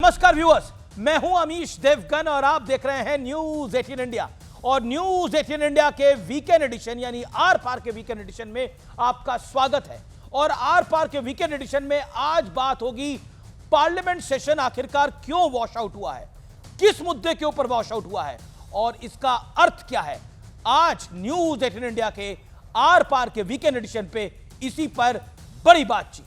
नमस्कार व्यूअर्स, मैं हूं अमीश देवगन और आप देख रहे हैं न्यूज 18 इंडिया। और न्यूज 18 इंडिया के वीकेंड एडिशन यानी आर पार के वीकेंड एडिशन में आपका स्वागत है। और आर पार के वीकेंड एडिशन में आज बात होगी पार्लियामेंट सेशन आखिरकार क्यों वॉश आउट हुआ है, किस मुद्दे के ऊपर वॉश आउट हुआ है और इसका अर्थ क्या है। आज न्यूज 18 इंडिया के आर पार के वीकेंड एडिशन पे इसी पर बड़ी बातचीत।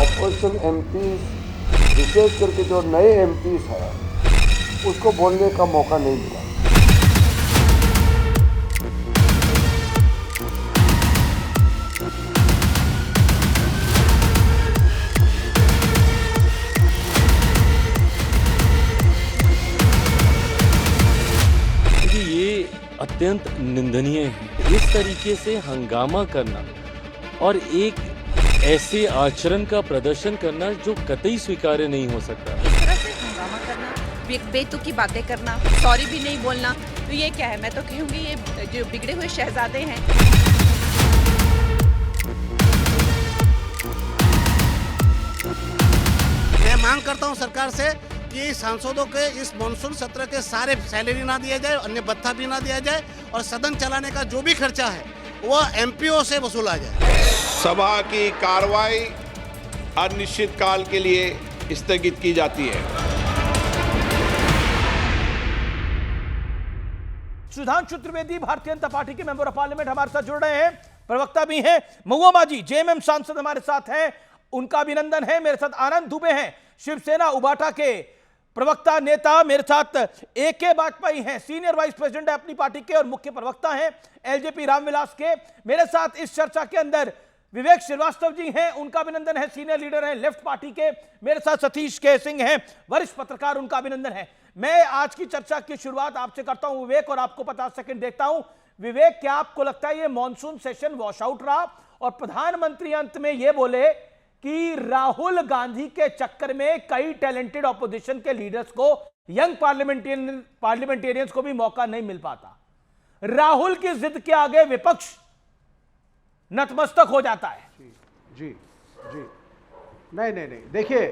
ऑपोजिशन एमपीज, विशेष करके जो नए एमपीज हैं, उसको बोलने का मौका नहीं मिला। ये अत्यंत निंदनीय है। इस तरीके से हंगामा करना और एक ऐसे आचरण का प्रदर्शन करना जो कतई स्वीकार्य नहीं हो सकता। इस तरह से हंगामा करना, बेतुकी बातें करना, सॉरी भी नहीं बोलना, तो ये क्या है? मैं तो कहूँगी ये जो बिगड़े हुए शहजादे हैं। मैं मांग करता हूँ सरकार से कि सांसदों के इस मानसून सत्र के सारे सैलरी ना दिया जाए, अन्य भत्ता भी ना दिया जाए और सदन चलाने का जो भी खर्चा है वह एमपीओ से वसूला जाए। सभा की कार्रवाई अनिश्चित काल के लिए स्थगित की जाती है। सुधांशु त्रिवेदी भारतीय जनता पार्टी के मेंबर ऑफ पार्लियामेंट हमारे साथ जुड़ रहे हैं, प्रवक्ता भी हैं। महुआ माझी जेएमएम सांसद हमारे साथ हैं, उनका अभिनंदन है। मेरे साथ आनंद दुबे हैं, शिवसेना उबाटा के प्रवक्ता नेता। मेरे साथ एके वाजपेयी हैं, सीनियर वाइस प्रेसिडेंट है अपनी पार्टी के और मुख्य प्रवक्ता हैं एलजेपी रामविलास के। मेरे साथ इस चर्चा के अंदर विवेक श्रीवास्तव जी हैं, उनका अभिनंदन है, सीनियर लीडर हैं लेफ्ट पार्टी के। मेरे साथ सतीश के सिंह हैं, वरिष्ठ पत्रकार, उनका अभिनंदन है। मैं आज की चर्चा की शुरुआत आपसे करता हूं विवेक, और आपको 50 सेकंड देखता हूं। विवेक, क्या आपको लगता है ये मॉनसून सेशन वॉश आउट रहा और प्रधानमंत्री अंत में ये बोले कि राहुल गांधी के चक्कर में कई टैलेंटेड ऑपोजिशन के लीडर्स को, यंग पार्लियामेंटेरियंस को भी मौका नहीं मिल पाता? राहुल की जिद के आगे विपक्ष नतमस्तक हो जाता है। जी नहीं, देखिए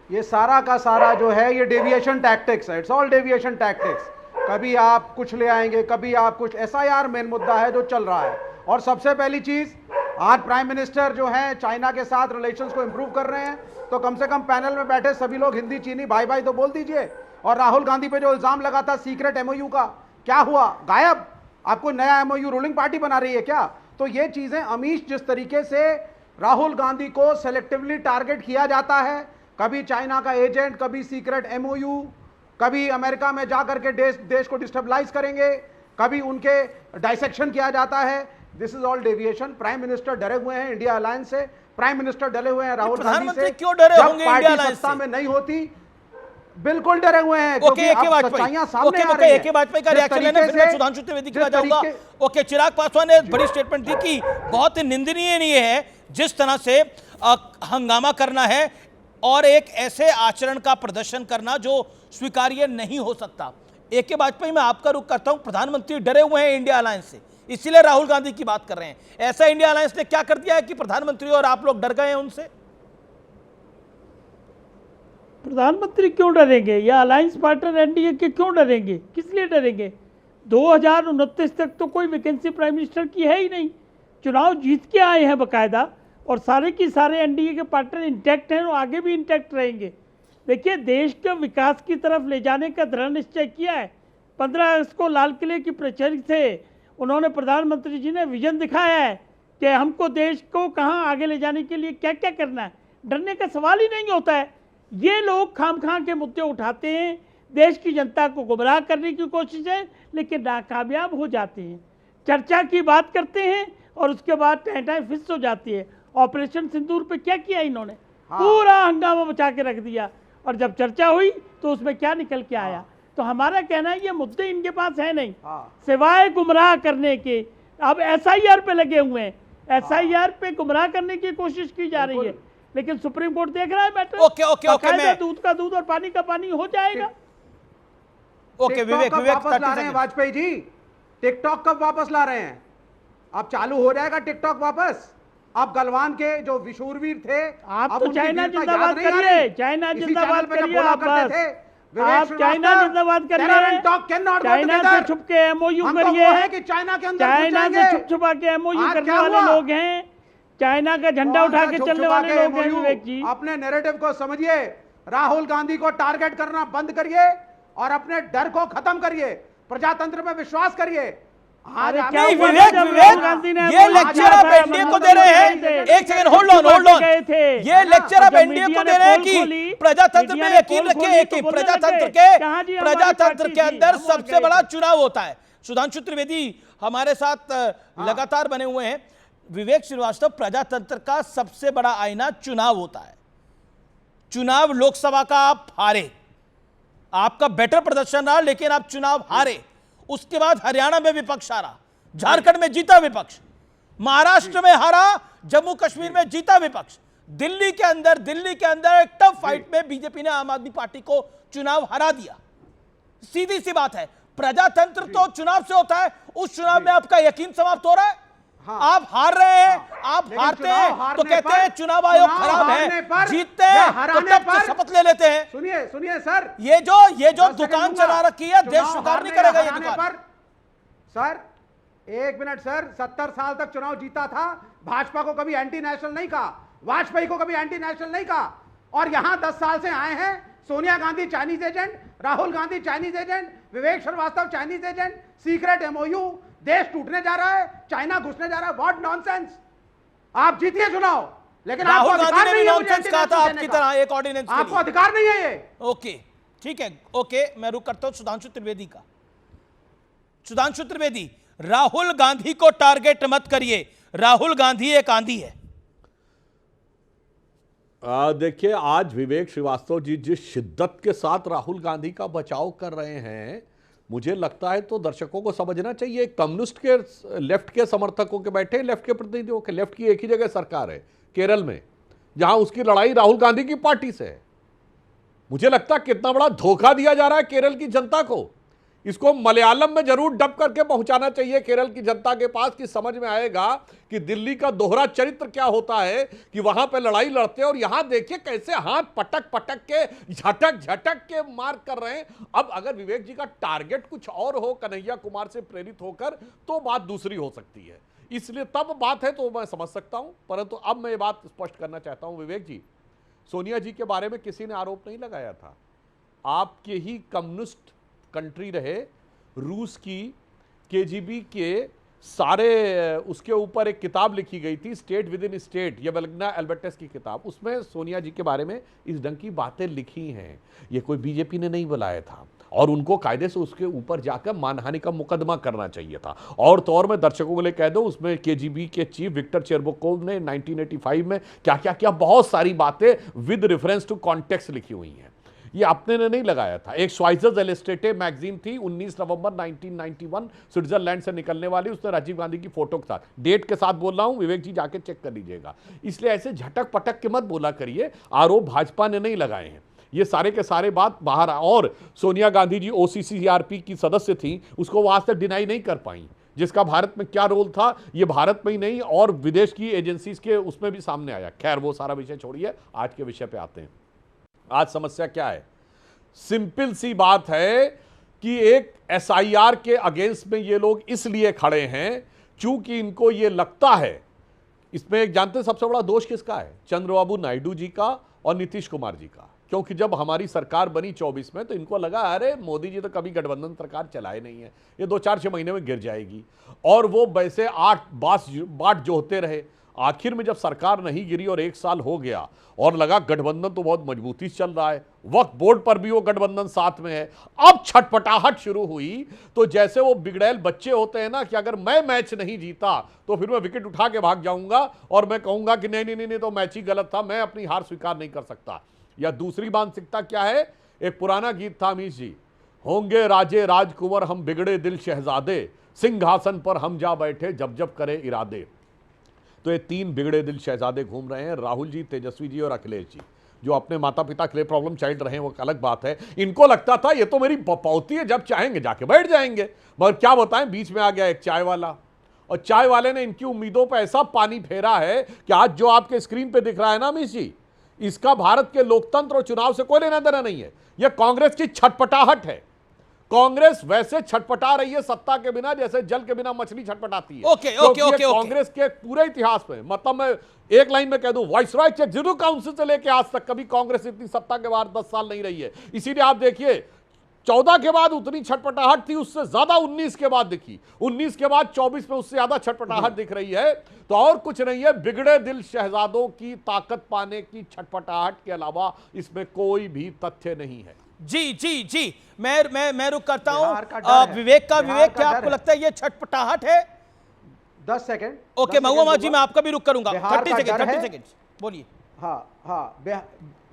ये सारा का सारा जो है ये डेविएशन टैक्टिक्स है। It's all deviation tactics. कभी आप कुछ ले आएंगे, कभी आप कुछ। एसआईआर मेन मुद्दा है जो चल रहा है। और सबसे पहली चीज, आज प्राइम मिनिस्टर जो है चाइना के साथ रिलेशंस को इंप्रूव कर रहे हैं, तो कम से कम पैनल में बैठे सभी लोग हिंदी चीनी भाई भाई तो बोल दीजिए। और राहुल गांधी पे जो इल्जाम लगा था सीक्रेट एमओयू का, क्या हुआ? गायब। आपको नया एमओयू रूलिंग पार्टी बना रही है क्या? तो ये चीजें अमीश, जिस तरीके से राहुल गांधी को सेलेक्टिवली टारगेट किया जाता है, कभी चाइना का एजेंट, कभी सीक्रेट एमओयू, कभी अमेरिका में जाकर के देश को डिस्टेबलाइज करेंगे, कभी उनके डाइसेक्शन किया जाता है। This is all deviation. Prime minister डरे हुए हैं इंडिया अलायंस से, प्राइम मिनिस्टर डरे हुए हैं राहुल गांधी से। क्यों डरे होंगे इंडिया पार्टी अलायंस सत्ता से? में नहीं होती, बिल्कुल डरे हुए हैं। ओके, एके वाजपेयी का रिएक्शन लेना, फिर मैं सुधांशु त्रिवेदी के पास जाऊंगा। ओके, चिराग पासवान ने बड़ी स्टेटमेंट दी कि बहुत निंदनीय नहीं है जिस तरह से हंगामा करना है और एक ऐसे आचरण का प्रदर्शन करना जो स्वीकार्य नहीं हो सकता। एके वाजपेयी, मैं आपका रुख करता हूं। प्रधानमंत्री डरे हुए हैं इंडिया अलायंस से, इसीलिए राहुल गांधी की बात कर रहे हैं। ऐसा इंडिया अलायंस ने क्या कर दिया है कि प्रधानमंत्री और आप लोग डर गए हैं उनसे? प्रधानमंत्री क्यों डरेंगे या अलायंस पार्टनर एनडीए के क्यों डरेंगे? किस लिए डरेंगे? 2029 तक तो कोई वैकेंसी प्राइम मिनिस्टर की है ही नहीं। चुनाव जीत के आए हैं बकायदा, और सारे की सारे एनडीए के पार्टनर इंटैक्ट हैं और आगे भी इंटैक्ट रहेंगे। देखिए, देश के विकास की तरफ ले जाने का दृढ़ निश्चय किया है। 15 अगस्त को लाल किले की प्रचलित से उन्होंने, प्रधानमंत्री जी ने विजन दिखाया है कि हमको देश को कहाँ आगे ले जाने के लिए क्या क्या करना है। डरने का सवाल ही नहीं होता है। ये लोग खामखा के मुद्दे उठाते हैं, देश की जनता को गुमराह करने की कोशिश है, लेकिन नाकामयाब हो जाते हैं। चर्चा की बात करते हैं और उसके बाद टहटाई फिस हो जाती है। ऑपरेशन सिंदूर पे क्या किया इन्होंने? पूरा हंगामा बचा के रख दिया, और जब चर्चा हुई तो उसमें क्या निकल के आया? तो हमारा कहना है ये मुद्दे इनके पास है नहीं, सिवाय गुमराह करने के। अब एसआईआर पे लगे हुए हैं, एसआईआर पे गुमराह करने की कोशिश की जा रही है, लेकिन सुप्रीम कोर्ट देख रहा है मैटर। ओके, दूध का दूध और पानी का पानी हो जाएगा। ओके, विवेक कब वापस 30 ला रहे हैं सेकंड। वाजपेयी जी? टिकटॉक कब वापस ला रहे हैं? अब चालू हो जाएगा टिकटॉक वापस? अब गलवान के जो विशूरवीर थे, आप अब तो उनकी चाइना वीरता जिंदाबाद याद नहीं आ करिए, रही? चाइना इसी जिंदाबाद चैनल पे जब करिए बोला आप करते बस। थे, विवेक आप श्रीवास्तव, चाइना जिंदाबाद terror करिए, and talk cannot go China से together। छुप के एमओयू हमको वो करिए, है कि चाइना के अंदर घुस चाइना से जाएंगे। छुप छुपा के एमओयू आज करने क्या वाले हुआ? लोग हैं, चाइना का झंडा कौन उठा सा के छुप चलने छुपा वाले के लोग हैं MOU? विवेक जी। अपने नैरेटिव को समझिए, राहुल गांधी को टारगेट करना बंद करिए और अपने डर को खत्म करिए, प्रजातंत्र में विश्वास करिए। आज अरे आप- क्या नहीं हुआ विवेक, जब विवेक, राहुल गांधी ने ये बोला लेक्चर था, आप एनडीए को दे रहे हैं। एक second, hold on, hold on. गए थे। ये लेक्चर आप जब एनडीए मीडिया को ने दे रहे हैं पोल कि खोली, प्रजातंत्र मीडिया में ने यकीन पोल रखिए खोली कि तो बोलने प्रजातंत्र लगे, के कहाँ जी हमारी प्रजातंत्र पार्टी के थी, अंदर हम वहाँ सबसे गए बड़ा थे। चुनाव होता है। सुधांशु त्रिवेदी हमारे साथ लगातार बने हुए हैं। विवेक श्रीवास्तव, प्रजातंत्र का सबसे बड़ा आईना चुनाव होता है। चुनाव लोकसभा का आप हारे, आपका बेटर प्रदर्शन रहा, लेकिन आप चुनाव हारे। उसके बाद हरियाणा में विपक्ष हारा, झारखंड में जीता विपक्ष, महाराष्ट्र में हारा, जम्मू कश्मीर में जीता विपक्ष, दिल्ली के अंदर एक टफ फाइट में बीजेपी ने आम आदमी पार्टी को चुनाव हरा दिया। सीधी सी बात है, प्रजातंत्र तो चुनाव से होता है। उस चुनाव में आपका यकीन समाप्त हो रहा है। हाँ। आप हार रहे हैं, आप लेकिन हारते चुनाव हैं तो हारने कहते पर- हैं चुनाव आयोग चुनाव खराब हारने है, पर जीतते या हैं तो हराने तब पर- शपथ ले लेते हैं। सुनिए सुनिए सर, ये जो 10 सेकंड दुकान दूंगा। चला रखी है, देश चुनाव स्वीकार नहीं हारने करेगा ये हराने दुकान। पर- सर एक मिनट सर, 70 साल तक चुनाव जीता था, भाजपा को कभी एंटी नेशनल नहीं कहा, वाजपेयी को कभी एंटी नेशनल नहीं कहा, और यहां 10 साल से आए हैं Sonia Gandhi Chinese agent, Rahul Gandhi Chinese agent, Vivek Shrivastava Chinese agent, secret MOU, देश टूटने जा रहा है, चाइना घुसने जा रहा है। What nonsense. आप जीतिए चुनाव, लेकिन आपको राहुल गांधी अधिकार ने भी नहीं है मुझे नॉनसेंस कहा था anti-national आपकी देने का। तरह एक ऑर्डिनेंस के आपको लिए। अधिकार नहीं है ये। ओके, ठीक है, ओके, मैं रुक करता हूं सुधांशु त्रिवेदी का। सुधांशु त्रिवेदी, राहुल गांधी को टारगेट मत करिए, राहुल गांधी एक आंधी है। देखिए, आज विवेक श्रीवास्तव जी जिस शिद्दत के साथ राहुल गांधी का बचाव कर रहे हैं, मुझे लगता है तो दर्शकों को समझना चाहिए। कम्युनिस्ट के, लेफ्ट के समर्थकों के बैठे, लेफ्ट के प्रतिनिधियों के, लेफ्ट की एक ही जगह सरकार है केरल में, जहां उसकी लड़ाई राहुल गांधी की पार्टी से है। मुझे लगता है कितना बड़ा धोखा दिया जा रहा है केरल की जनता को। इसको मलयालम में जरूर डब करके पहुंचाना चाहिए केरल की जनता के पास, कि समझ में आएगा कि दिल्ली का दोहरा चरित्र क्या होता है, कि वहां पे लड़ाई लड़ते हैं और यहां देखिए कैसे हाथ पटक पटक के, झटक झटक के मार कर रहे हैं। अब अगर विवेक जी का टारगेट कुछ और हो, कन्हैया कुमार से प्रेरित होकर, तो बात दूसरी हो सकती है। इसलिए तब बात है तो मैं समझ सकता हूं, परंतु अब मैं ये बात स्पष्ट करना चाहता हूं। विवेक जी, सोनिया जी के बारे में किसी ने आरोप नहीं लगाया था। आपके ही कम्युनिस्ट कंट्री रहे, रूस की केजीबी के सारे, उसके ऊपर एक किताब लिखी गई थी, स्टेट विद इन स्टेट, ये वेलग्ना एल्बर्टस की किताब, उसमें सोनिया जी के बारे में इस ढंग की बातें लिखी हैं। ये कोई बीजेपी ने नहीं बुलाया था, और उनको कायदे से उसके ऊपर जाकर मानहानि का मुकदमा करना चाहिए था। और तो और मैं दर्शकों को लिए कह दूं, उसमें केजीबी के चीफ विक्टर चेरबोकोव ने 1985 में क्या क्या किया, बहुत सारी बातें विद रेफरेंस टू कॉन्टेक्स्ट लिखी हुई हैं। ये अपने ने नहीं लगाया था। एक स्वाइजर्स एलिस्टेटे मैगजीन थी, 19 नवंबर 1991, स्विट्जरलैंड से निकलने वाली, उसने राजीव गांधी की फोटो के साथ, डेट के साथ बोल रहा हूं, विवेक जी जाके चेक कर लीजिएगा। इसलिए ऐसे झटक पटक के मत बोला करिए, आरोप भाजपा ने नहीं लगाए हैं। ये सारे के सारे बात बाहर। और सोनिया गांधी जी OCCRP की सदस्य थी, उसको वो आज तक डिनाई नहीं कर पाई, जिसका भारत में क्या रोल था ये भारत में ही नहीं और विदेश की एजेंसीज के उसमें भी सामने आया। खैर वो सारा विषय छोड़िए, आज के विषय पे आते हैं। आज समस्या क्या है? सिंपल सी बात है कि एक SIR के अगेंस्ट में ये लोग इसलिए खड़े हैं चूंकि इनको ये लगता है, इसमें एक जानते सबसे बड़ा दोष किसका है? चंद्रबाबू नायडू जी का और नीतीश कुमार जी का। क्योंकि जब हमारी सरकार बनी 24 में, तो इनको लगा अरे मोदी जी तो कभी गठबंधन सरकार चलाए नहीं है, ये 2-4-6 महीने में गिर जाएगी, और वो वैसे 8 बाट जोहते रहे। आखिर में जब सरकार नहीं गिरी और 1 साल हो गया और लगा गठबंधन तो बहुत मजबूती से चल रहा है, वक्त बोर्ड पर भी वो गठबंधन साथ में है, अब छटपटाहट शुरू हुई। तो जैसे वो बिगड़ैल बच्चे होते हैं ना, कि अगर मैं मैच नहीं जीता तो फिर मैं विकेट उठा के भाग जाऊंगा और मैं कहूंगा कि नहीं नहीं नहीं, तो मैच ही गलत था, मैं अपनी हार स्वीकार नहीं कर सकता। या दूसरी मानसिकता क्या है? एक पुराना गीत था अमीश जी, होंगे राजे राजकुंवर हम बिगड़े दिल शहजादे, सिंहासन पर हम जा बैठे जब जब करे इरादे। तो ये 3 बिगड़े दिल शहजादे घूम रहे हैं, राहुल जी, तेजस्वी जी और अखिलेश जी, जो अपने माता पिता के लिए प्रॉब्लम चाइल्ड रहे हैं वो अलग बात है। इनको लगता था ये तो मेरी पौती है, जब चाहेंगे जाके बैठ जाएंगे। मगर क्या बताएं, बीच में आ गया एक चाय वाला, और चाय वाले ने इनकी उम्मीदों पर ऐसा पानी फेरा है कि आज जो आपके स्क्रीन पे दिख रहा है ना अमित जी, इसका भारत के लोकतंत्र और चुनाव से कोई लेना देना नहीं है। यह कांग्रेस की छटपटाहट है। कांग्रेस वैसे छटपटा रही है सत्ता के बिना जैसे जल के बिना मछली छटपटाती है। ओके। कांग्रेस के पूरे इतिहास में, मतलब मैं एक लाइन में कह दूं, वाइसरॉय एग्जीक्यूटिव काउंसिल से लेकर आज तक कभी कांग्रेस इतनी सत्ता के बाद 10 साल नहीं रही है। इसीलिए आप देखिए 14 के बाद उतनी छटपटाहट थी, उससे ज्यादा 19 के बाद दिखी, 19 के बाद 24 में उससे ज्यादा छटपटाहट दिख रही है। तो और कुछ नहीं है, बिगड़े दिल शहजादों की ताकत पाने की छटपटाहट के अलावा इसमें कोई भी तथ्य नहीं है। जी मैं रुक करता हूं। विवेक क्या आपको लगता है ये छटपटाहट है? 10 सेकंड। ओके महुआ जी, मैं आपका भी रुक करूंगा। 30 सेकंड बोलिए। हाँ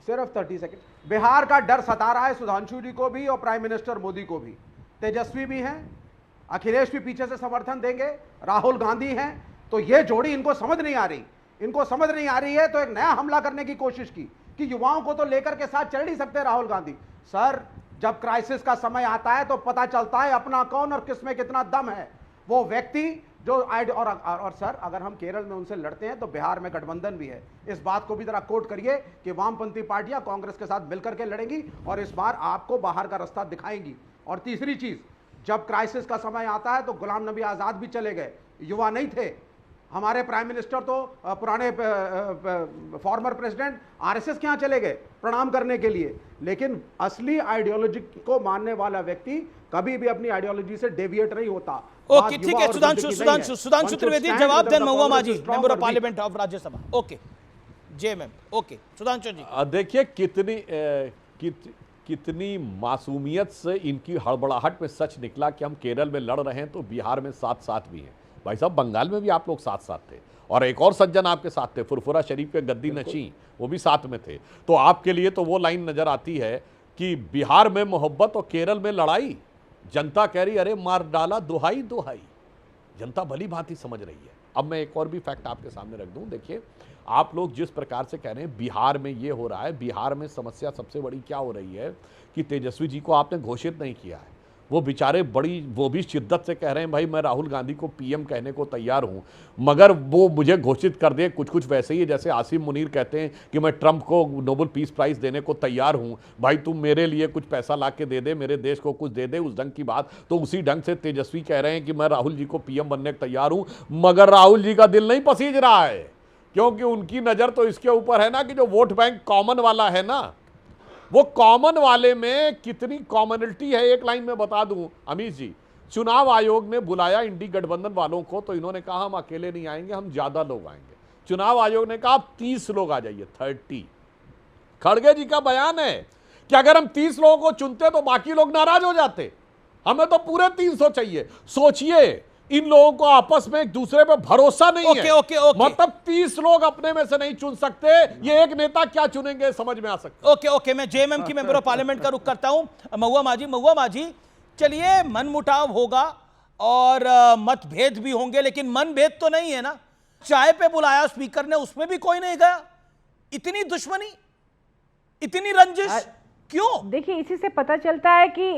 सिर्फ 30 सेकंड। बिहार का डर सता रहा है सुधांशु जी को भी और प्राइम मिनिस्टर मोदी को भी। तेजस्वी भी हैं, अखिलेश भी पीछे से समर्थन देंगे, राहुल गांधी हैं। तो ये जोड़ी इनको समझ नहीं आ रही है, तो एक नया हमला करने की कोशिश की कि युवाओं को तो लेकर के साथ चल नहीं सकते राहुल गांधी। सर, जब क्राइसिस का समय आता है तो पता चलता है अपना कौन और किसमें कितना दम है। वो व्यक्ति जो और सर, अगर हम केरल में उनसे लड़ते हैं तो बिहार में गठबंधन भी है। इस बात को भी जरा कोट करिए कि वामपंथी पार्टियां कांग्रेस के साथ मिलकर के लड़ेंगी और इस बार आपको बाहर का रास्ता दिखाएंगी। और तीसरी चीज, जब क्राइसिस का समय आता है तो गुलाम नबी आजाद भी चले गए, युवा नहीं थे। हमारे प्राइम मिनिस्टर तो पुराने फॉर्मर प्रेसिडेंट आरएसएस के यहाँ चले गए प्रणाम करने के लिए। लेकिन असली आइडियोलॉजी को मानने वाला व्यक्ति कभी भी अपनी आइडियोलॉजी से डेविएट नहीं होता। ओके, ठीक है। सुधांशु त्रिवेदी, जवाब दें Mahua Maji, member of parliament of Rajya Sabha. Okay JMM. Okay Sudhanshu ji, देखिए कितनी मासूमियत से इनकी हड़बड़ाहट में सच निकला कि हम केरल में लड़ रहे हैं तो बिहार में साथ साथ भी हैं। भाई साहब, बंगाल में भी आप लोग साथ साथ थे और एक और सज्जन आपके साथ थे, फुरफुरा शरीफ के गद्दी नशी, वो भी साथ में थे। तो आपके लिए तो वो लाइन नजर आती है कि बिहार में मोहब्बत और केरल में लड़ाई। जनता कह रही अरे मार डाला दुहाई दुहाई। जनता भली भांति समझ रही है। अब मैं एक और भी फैक्ट आपके सामने रख दूं। देखिए, आप लोग जिस प्रकार से कह रहे हैं बिहार में ये हो रहा है, बिहार में समस्या सबसे बड़ी क्या हो रही है कि तेजस्वी जी को आपने घोषित नहीं किया है। वो बेचारे वो भी शिद्दत से कह रहे हैं भाई मैं राहुल गांधी को पीएम कहने को तैयार हूं, मगर वो मुझे घोषित कर दे। कुछ वैसे ही है जैसे आसिम मुनीर कहते हैं कि मैं ट्रंप को नोबेल पीस प्राइज देने को तैयार हूं, भाई तुम मेरे लिए कुछ पैसा ला के दे दे, मेरे देश को कुछ दे दे, उस ढंग की बात। तो उसी ढंग से तेजस्वी कह रहे हैं कि मैं राहुल जी को पीएम बनने को तैयार हूं, मगर राहुल जी का दिल नहीं पसीज रहा है, क्योंकि उनकी नजर तो इसके ऊपर है ना कि जो वोट बैंक कॉमन वाला है ना, वो कॉमन वाले में कितनी कॉमनलिटी है। एक लाइन में बता दूं अमित जी, चुनाव आयोग ने बुलाया इंडी गठबंधन वालों को तो इन्होंने कहा हम अकेले नहीं आएंगे, हम ज्यादा लोग आएंगे। चुनाव आयोग ने कहा आप 30 लोग आ जाइए, 30। खड़गे जी का बयान है कि अगर हम 30 लोगों को चुनते तो बाकी लोग नाराज हो जाते, हमें तो पूरे 300 चाहिए। सोचिए, इन लोगों को आपस में एक दूसरे पे भरोसा नहीं है। मतलब 30 लोग अपने में से नहीं चुन सकते, ये एक नेता क्या चुनेंगे समझ में आ सकता। ओके मैं जेएमएम की मेंबर ऑफ पार्लियामेंट का रुख करता हूं। महुआ माजी, चलिए मनमुटाव होगा और मतभेद भी होंगे, लेकिन मनभेद तो नहीं है ना। चाय पे बुलाया स्पीकर ने, उसमें भी कोई नहीं गया। इतनी दुश्मनी, इतनी रंजिश क्यों? देखिए, इसी से पता चलता है कि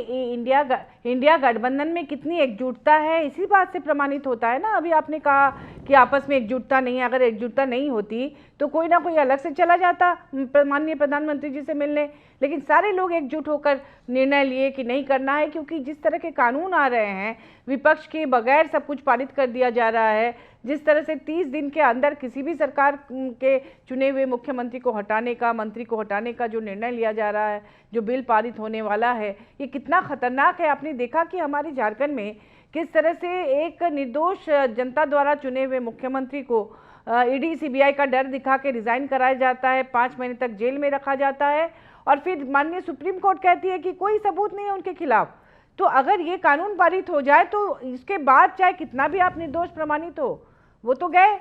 इंडिया गठबंधन में कितनी एकजुटता है। इसी बात से प्रमाणित होता है ना। अभी आपने कहा कि आपस में एकजुटता नहीं है। अगर एकजुटता नहीं होती तो कोई ना कोई अलग से चला जाता माननीय प्रधानमंत्री जी से मिलने, लेकिन सारे लोग एकजुट होकर निर्णय लिए कि नहीं करना है, क्योंकि जिस तरह के कानून आ रहे हैं, विपक्ष के बगैर सब कुछ पारित कर दिया जा रहा है। जिस तरह से 30 दिन के अंदर किसी भी सरकार के चुने हुए मुख्यमंत्री को हटाने का, मंत्री को हटाने का जो निर्णय लिया जा रहा है, जो बिल पारित होने वाला है, ये कितना खतरनाक है। आपने देखा कि हमारे झारखंड में किस तरह से एक निर्दोष जनता द्वारा चुने हुए मुख्यमंत्री को ईडी सीबीआई का डर दिखा के रिजाइन कराया जाता है, 5 महीने तक जेल में रखा जाता है, और फिर माननीय सुप्रीम कोर्ट कहती है कि कोई सबूत नहीं है उनके खिलाफ। तो अगर ये कानून पारित हो जाए तो इसके बाद चाहे कितना भी आप निर्दोष प्रमाणित हो, वो तो गए।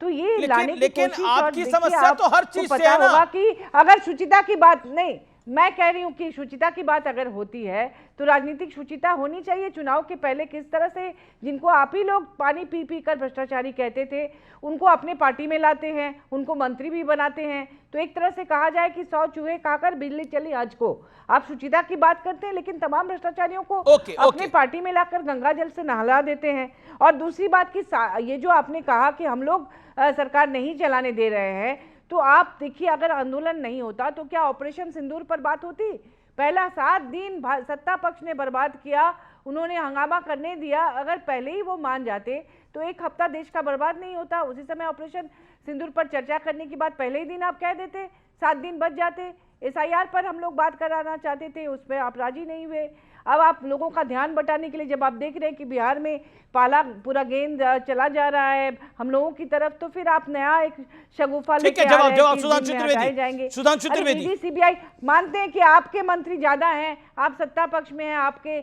तो ये लाने की कोशिश, आपकी समस्या तो हर चीज से है ना। कि अगर शुचिता की बात नहीं, मैं कह रही हूँ कि शुचिता की बात अगर होती है तो राजनीतिक शुचिता होनी चाहिए। चुनाव के पहले किस तरह से जिनको आप ही लोग पानी पी पी कर भ्रष्टाचारी कहते थे उनको अपने पार्टी में लाते हैं, उनको मंत्री भी बनाते हैं। तो एक तरह से कहा जाए कि 100 चूहे खाकर बिजली चली आज को। आप शुचिता की बात करते हैं लेकिन तमाम भ्रष्टाचारियों को अपने पार्टी में लाकर गंगा जल से नहला देते हैं। और दूसरी बात की ये जो आपने कहा कि हम लोग सरकार नहीं चलाने दे रहे हैं, तो आप देखिए अगर आंदोलन नहीं होता तो क्या ऑपरेशन सिंदूर पर बात होती? पहला 7 दिन सत्ता पक्ष ने बर्बाद किया, उन्होंने हंगामा करने दिया। अगर पहले ही वो मान जाते तो 1 हफ्ता देश का बर्बाद नहीं होता। उसी समय ऑपरेशन सिंदूर पर चर्चा करने की बात पहले ही दिन आप कह देते, 7 दिन बच जाते। SIR पर हम लोग बात कराना चाहते थे, उसमें आप राजी नहीं हुए। अब आप लोगों का ध्यान बटाने के लिए जब आप देख रहे हैं कि बिहार में पाला पूरा गेंद चला जा रहा है हम लोगों की तरफ, तो फिर आप नया एक शगुफा लेके आ रहे हैं कि हटाए जाएंगे। सुधांशु त्रिवेदी, CBI मानते हैं कि आपके मंत्री ज्यादा हैं, आप सत्ता पक्ष में हैं, आपके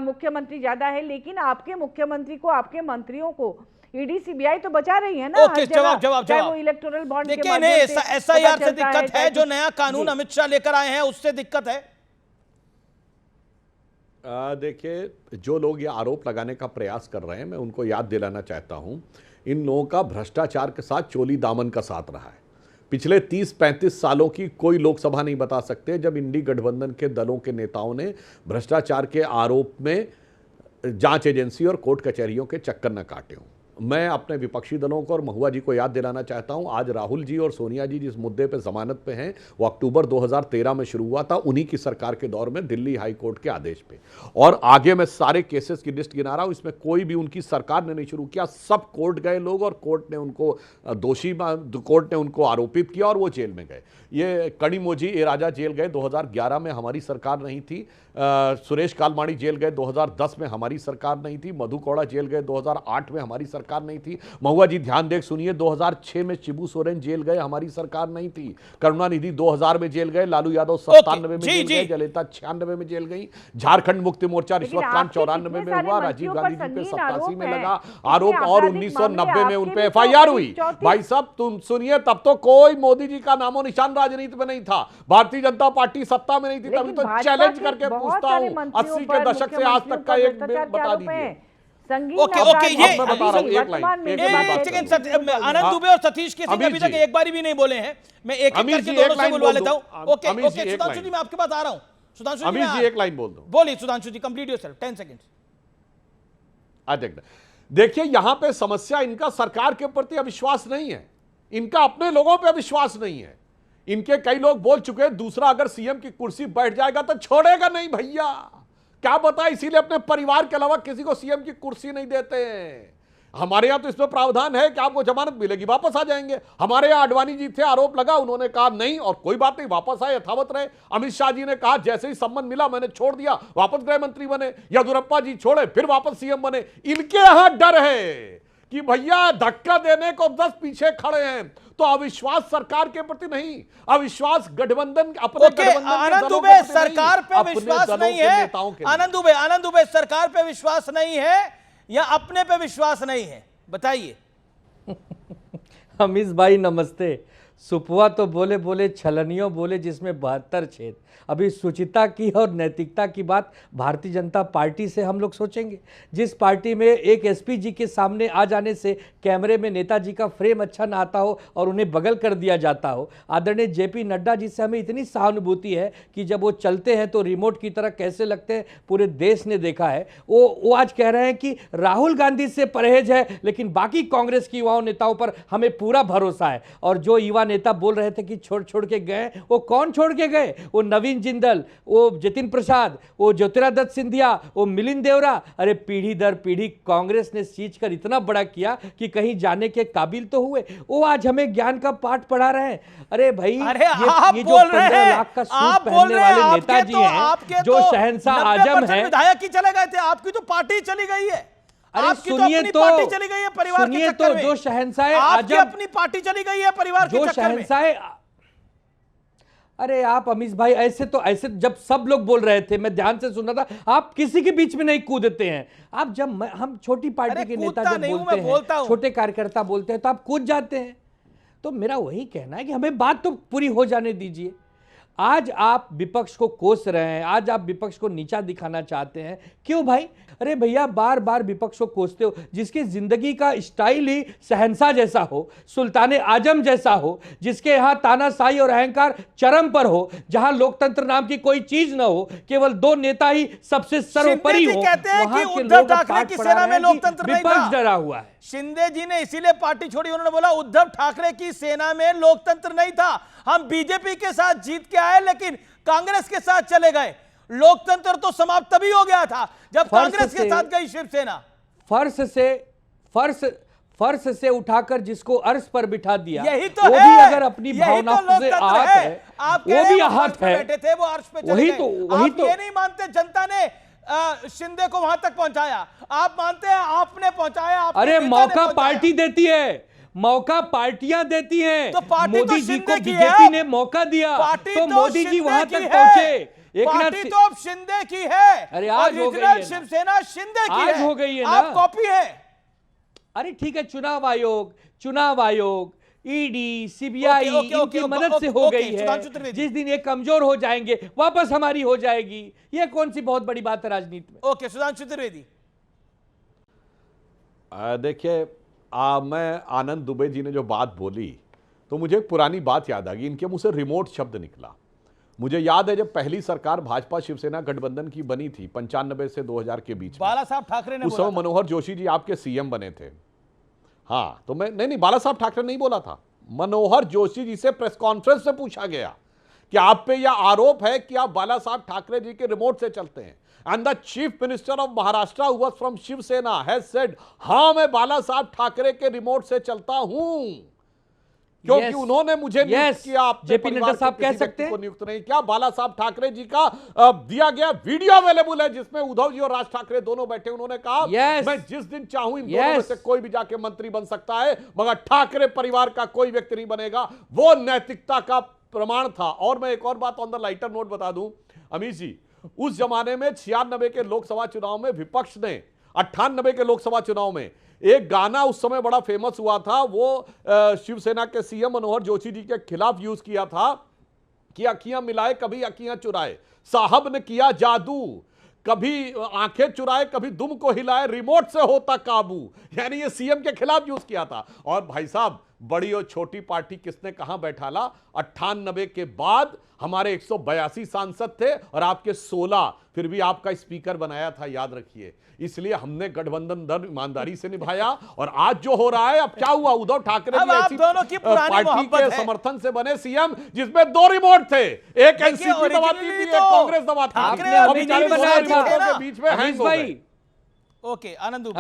मुख्यमंत्री ज्यादा है, लेकिन आपके मुख्यमंत्री को, आपके मंत्रियों को ईडी सीबीआई तो बचा रही है ना। ओके, जवाब चाहे वो इलेक्टोरल बॉन्ड के देखिए, माध्यम से SIR से दिक्कत है, जो नया कानून अमित शाह लेकर आए हैं उससे दिक्कत है। देखिए, जो लोग ये आरोप लगाने का प्रयास कर रहे हैं, मैं उनको याद दिलाना चाहता हूं, इन लोगों का भ्रष्टाचार के साथ चोली दामन का साथ रहा है। पिछले 30-35 सालों की कोई लोकसभा नहीं बता सकते जब इंडी गठबंधन के दलों के नेताओं ने भ्रष्टाचार के आरोप में जांच एजेंसी और कोर्ट कचहरियों के चक्कर न काटे हों। मैं अपने विपक्षी दलों को और महुआ जी को याद दिलाना चाहता हूं, आज राहुल जी और सोनिया जी जिस मुद्दे पे जमानत पे हैं वो अक्टूबर 2013 में शुरू हुआ था, उन्हीं की सरकार के दौर में दिल्ली हाई कोर्ट के आदेश पे। और आगे मैं सारे केसेस की लिस्ट गिना रहा हूं, इसमें कोई भी उनकी सरकार ने नहीं शुरू किया, सब कोर्ट गए लोग और कोर्ट ने उनको दोषी, कोर्ट ने उनको आरोपित किया और वो जेल में गए। ये कनिमोझी ए राजा जेल गए 2011 में, हमारी सरकार नहीं थी। सुरेश कालमाड़ी जेल गए 2010 में, हमारी सरकार नहीं थी। मधु कौड़ा जेल गए 2008 में, हमारी सरकार नहीं थी। महुआ जी ध्यान देख सुनिए, 2006 में शिबू सोरेन जेल गए, हमारी सरकार नहीं थी। करुणानिधि 2000 में जेल गए, लालू यादव 97 में जेल गए, जलेता 96 में जेल गई। झारखंड मुक्ति मोर्चा रिश्वत कांड 94 में हुआ, राजीव गांधी जी पे 87 में लगा आरोप और 1990 में उन पे FIR हुई। भाई साहब तुम सुनिए, तब तो कोई मोदी जी का नामो निशान राजनीति में नहीं था, भारतीय जनता पार्टी सत्ता में नहीं थी, तभी तो चैलेंज करके पूछता हूं 80 के दशक से आज तक का एक बता दीजिए। ओके, ये आनंद दुबे और सतीश किसी ने अभी तक एक बारी भी नहीं बोले हैं। मैं एक करके दोनों से बुलवा लेता हूं। ओके, सुधांशु जी मैं आपके पास आ रहा हूं। सुधांशु जी एक लाइन बोल दो। बोलिए सुधांशु जी, कंप्लीट योरसेल्फ, 10 सेकंड्स। देखिए, यहां पे समस्या इनका सरकार के प्रति अविश्वास नहीं है, इनका अपने लोगों पे अविश्वास नहीं है। इनके कई लोग बोल चुके हैं दूसरा अगर सीएम की कुर्सी बैठ जाएगा तो छोड़ेगा नहीं भैया, क्या पता इसीलिए अपने परिवार के अलावा किसी को सीएम की कुर्सी नहीं देते हैं। हमारे यहां तो इसमें प्रावधान है कि आपको जमानत मिलेगी, वापस आ जाएंगे। हमारे यहां आडवाणी जी थे, आरोप लगा, उन्होंने कहा नहीं और कोई बात नहीं, वापस आए, यथावत रहे। अमित शाह जी ने कहा जैसे ही सम्मान मिला मैंने छोड़ दिया, वापस गृह मंत्री बने। येदियुरप्पा जी छोड़े, फिर वापस सीएम बने। इनके यहां डर है कि भैया धक्का देने को 10 पीछे खड़े हैं, तो अविश्वास सरकार के प्रति नहीं, अविश्वास गठबंधन अपने आनंद दुबे सरकार पे विश्वास नहीं है। आनंद दुबे सरकार पे विश्वास नहीं है या अपने पे विश्वास नहीं है, बताइए। अमीश भाई नमस्ते। सुपुआ तो बोले बोले छलनियों बोले जिसमें 72 छेद। अभी शुचिता की और नैतिकता की बात भारतीय जनता पार्टी से हम लोग सोचेंगे, जिस पार्टी में एक एसपी जी के सामने आ जाने से कैमरे में नेताजी का फ्रेम अच्छा ना आता हो और उन्हें बगल कर दिया जाता हो। आदरणीय जेपी नड्डा जी से हमें इतनी सहानुभूति है कि जब वो चलते हैं तो रिमोट की तरह कैसे लगते हैं, पूरे देश ने देखा है। वो आज कह रहे हैं कि राहुल गांधी से परहेज है, लेकिन बाकी कांग्रेस की युवाओं नेताओं पर हमें पूरा भरोसा है। और जो युवा नेता बोल रहे थे कि छोड़ के गए, वो कौन छोड़ के गए? वो नवीन जिंदल, वो जतिन प्रसाद, वो ज्योतिरादित्य सिंधिया, वो मिलिंद देवरा। अरे पीढ़ी दर पीढ़ी कांग्रेस ने सींच कर इतना बड़ा किया कि कहीं जाने के काबिल तो हुए। वो आज हमें ज्ञान का पाठ पढ़ा रहे हैं। अरे भाई, ये जो 15 लाख का सूट पहनने वाले नेताजी हैं, जो शहंशाह आजम हैं, विधायक ही चले गए थे, आपकी तो पार्टी चली गई है। अरे सुनिए तो, पार्टी चली गई है परिवार के चक्कर में। जो शहंशाह आजम, अपनी पार्टी चली गई है परिवार के चक्कर में। अरे आप अमीश भाई ऐसे जब सब लोग बोल रहे थे, मैं ध्यान से सुन रहा था, आप किसी के बीच में नहीं कूदते हैं। आप जब हम छोटी पार्टी के नेता जब बोलते हैं, छोटे कार्यकर्ता बोलते हैं, तो आप कूद जाते हैं। तो मेरा वही कहना है कि हमें बात तो पूरी हो जाने दीजिए। आज आप विपक्ष को कोस रहे हैं, आज आप विपक्ष को नीचा दिखाना चाहते हैं। क्यों भाई? अरे भैया, बार बार विपक्ष को कोसते हो, जिसकी जिंदगी का स्टाइल ही शहंशाह जैसा हो, सुल्तान आजम जैसा हो, जिसके यहाँ तानाशाही और अहंकार चरम पर हो, जहां लोकतंत्र नाम की कोई चीज ना हो, केवल दो नेता ही सबसे सर्वोपरि हो, वहां के लोग पाठ पढ़ा रहे हैं कि विपक्ष डरा हुआ है। शिंदे जी ने इसीलिए पार्टी छोड़ी, उन्होंने बोला उद्धव ठाकरे की सेना में लोकतंत्र नहीं था, हम बीजेपी के साथ जीत के आए लेकिन कांग्रेस के साथ चले गए। लोकतंत्र तो समाप्त तभी हो गया था जब कांग्रेस के साथ गई शिवसेना। फर्श से उठाकर जिसको अर्श पर बिठा दिया, यही तो वो है, भी अगर अपनी भावनाओं से आहत है, वो भी आहत है। बैठे थे वो अर्श पे चले वही गए। तो आप ये नहीं मानते जनता ने शिंदे को वहां तक पहुंचाया? आप मानते हैं आपने पहुंचाया? अरे मौका पार्टी देती है, मौका पार्टियां देती हैं। तो पार्टी मोदी तो जी को शिंदे की बीजेपी है। ने मौका दिया तो तो मोदी जी वहां शिंदे तक की है। पहुंचे। पार्टी तो अब शिंदे की है। अरे आज हो गई है, शिवसेना शिंदे की आज है। हो गई है ना। आप कॉपी है। अरे ठीक है, चुनाव आयोग, ईडी, सीबीआई इनकी मदद से हो गई है। जिस दिन ये कमजोर हो जाएंगे वापस हमारी हो जाएगी। ये कौन सी बहुत बड़ी बात है राजनीति में? ओके, सुधांशु त्रिवेदी। देखिए, मैं आनंद दुबे जी ने जो बात बोली तो मुझे एक पुरानी बात याद आ गई। इनके मुंह से रिमोट शब्द निकला। मुझे याद है जब पहली सरकार भाजपा शिवसेना गठबंधन की बनी थी 95 से 2000 के बीच में, बाला साहब ठाकरे ने उस समय मनोहर जोशी जी आपके सीएम बने थे। हाँ, तो मैं नहीं, बाला साहब ठाकरे नहीं बोला था, मनोहर जोशी जी से प्रेस कॉन्फ्रेंस में पूछा गया कि आप पे यह आरोप है कि आप बाला साहब ठाकरे जी के रिमोट से चलते हैं। And the chief minister of Maharashtra who was from Shiv Sena has said, हाँ मैं बाला साहब ठाकरे के रिमोट से चलता हूं, क्योंकि उन्होंने मुझे नियुक्त किया। आप जेपी नड्डा साहब कह सकते हैं, नियुक्त नहीं किया। बाला साहब ठाकरे जी का दिया गया वीडियो अवेलेबल है जिसमें उद्धव जी और राज ठाकरे दोनों बैठे। उन्होंने कहा मैं जिस दिन चाहूं इन दोनों में से कोई भी जाके मंत्री बन सकता है, मगर ठाकरे परिवार का कोई व्यक्ति नहीं बनेगा। वो नैतिकता का प्रमाण था। और मैं एक और बात ऑन द लाइटर नोट बता दूं अमीश जी, उस जमाने में 96 के लोकसभा चुनाव में विपक्ष ने 98 के लोकसभा चुनाव में एक गाना उस समय बड़ा फेमस हुआ था, वो शिवसेना के सीएम मनोहर जोशी जी के खिलाफ यूज किया था कि अखियां मिलाए कभी अखियां चुराए, साहब ने किया जादू, कभी आंखें चुराए कभी दुम को हिलाए, रिमोट से होता काबू। यानी ये सीएम के खिलाफ यूज किया था। और भाई साहब, बड़ी और छोटी पार्टी किसने कहां बैठाला? 98 के बाद हमारे 182 सांसद थे और आपके 16, फिर भी आपका स्पीकर बनाया था, याद रखिए। इसलिए हमने गठबंधन दर ईमानदारी से निभाया। और आज जो हो रहा है, अब क्या हुआ? उद्धव ठाकरे भी ऐसी पार्टी के समर्थन से बने सीएम जिसमें 2 रिमोट थे, एक एनसीपी दबाती थी, एक कांग्रेस दबाती थी। बीच में अमीश भाई, ओके आनंद,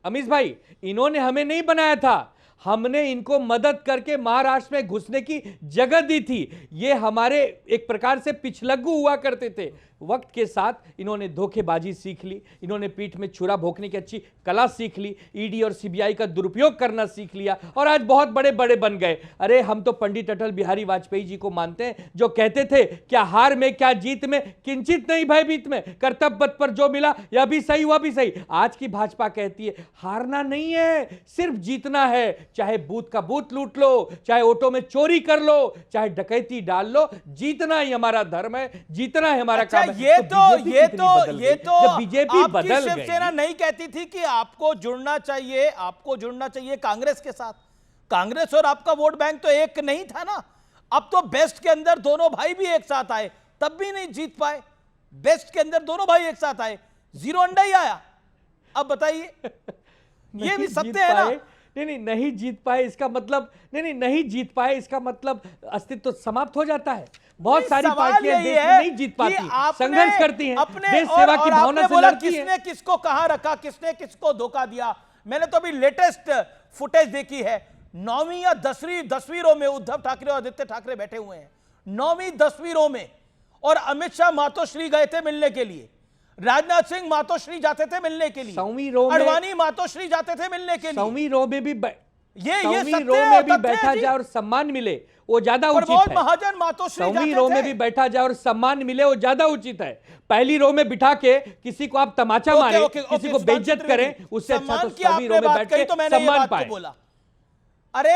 अमीश भाई, इन्होंने हमें नहीं बनाया था, हमने इनको मदद करके महाराष्ट्र में घुसने की जगह दी थी। ये हमारे एक प्रकार से पिछलग्गू हुआ करते थे। वक्त के साथ इन्होंने धोखेबाजी सीख ली, इन्होंने पीठ में छुरा भोंकने की अच्छी कला सीख ली, ईडी और सीबीआई का दुरुपयोग करना सीख लिया और आज बहुत बड़े बड़े बन गए। अरे हम तो पंडित अटल बिहारी वाजपेयी जी को मानते हैं, जो कहते थे क्या हार में क्या जीत में किंचित नहीं भयभीत में, कर्तव्य पथ पर जो मिला यह भी सही वह भी सही। आज की भाजपा कहती है हारना नहीं है, सिर्फ जीतना है। चाहे बूथ का बूथ लूट लो, चाहे ऑटो में चोरी कर लो, चाहे डकैती डाल लो, जीतना ही हमारा धर्म है, जीतना है हमारा काम है। ये तो बीजेपी बदल गई। शिवसेना नहीं कहती थी कि आपको जुड़ना चाहिए कांग्रेस के साथ। कांग्रेस और आपका वोट बैंक तो एक नहीं था ना। अब तो बेस्ट के अंदर दोनों भाई भी एक साथ आए, तब भी नहीं जीत पाए। बेस्ट के अंदर दोनों भाई एक साथ आए, 0 अंडा ही आया। अब बताइए, ये भी सत्य है ना? नहीं जीत पाए इसका मतलब नहीं जीत पाए इसका मतलब अस्तित्व समाप्त हो जाता है। बहुत सारी पार्टियां देश में नहीं जीत पाती, संघर्ष करती हैं, देश सेवा की भावना से लड़ती हैं। किसने किसको कहां रखा, किसने किसको धोखा दिया? मैंने तो अभी लेटेस्ट फुटेज देखी है। 9वीं या 10वीं रो में उद्धव ठाकरे और आदित्य ठाकरे बैठे हुए हैं, 9वीं 10वीं रो में। और अमित शाह मातोश्री गए थे मिलने के लिए, राजनाथ सिंह मातोश्री जाते थे मिलने के लिए, 100वीं रो में अडवाणी मातोश्री जाते थे मिलने के लिए। 100वीं रो में भी ये रो में भी बैठा जाए और सम्मान मिले वो ज्यादा उचित है। महाजन मातोश्री 100वीं रो में भी बैठा जाए और सम्मान मिले वो ज्यादा उचित है। पहली रो में बिठा के किसी को आप तमाचा मारे, किसी को बेइज्जत करें, उससे अच्छा तो 100वीं रो में बैठ के सम्मान पाए। अरे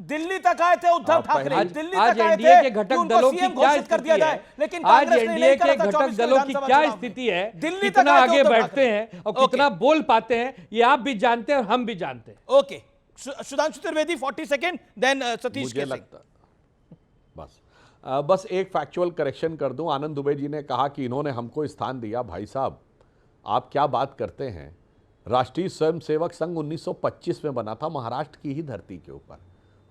दिल्ली तक आए थे उद्धव ठाकरे, दिल्ली आज तक आए एनडीए थे के कि घटक उनको दलों की सीएम क्या घोषित कर दिया स्थिति जाए, है? लेकिन आज कांग्रेस ने एनडीए नहीं करा के था घटक 24 दलों की विधानसभा क्या चुनाव में। स्थिति है, दिल्ली तक कितना आए थे आगे उद्धव बढ़ते ठाकरे। हैं और कितना बोल पाते हैं, ये आप भी जानते हैं और हम भी जानते हैं। Okay, Sudhanshu Trivedi 40 second, then Satish मुझे केसिंग। लगता बस एक फैक्चुअल करेक्शन कर दूं। आनंद दुबे जी ने कहा कि इन्होंने हमको स्थान दिया। भाई साहब, आप क्या बात करते हैं? राष्ट्रीय स्वयंसेवक संघ 1925 में बना था, महाराष्ट्र की ही धरती के ऊपर,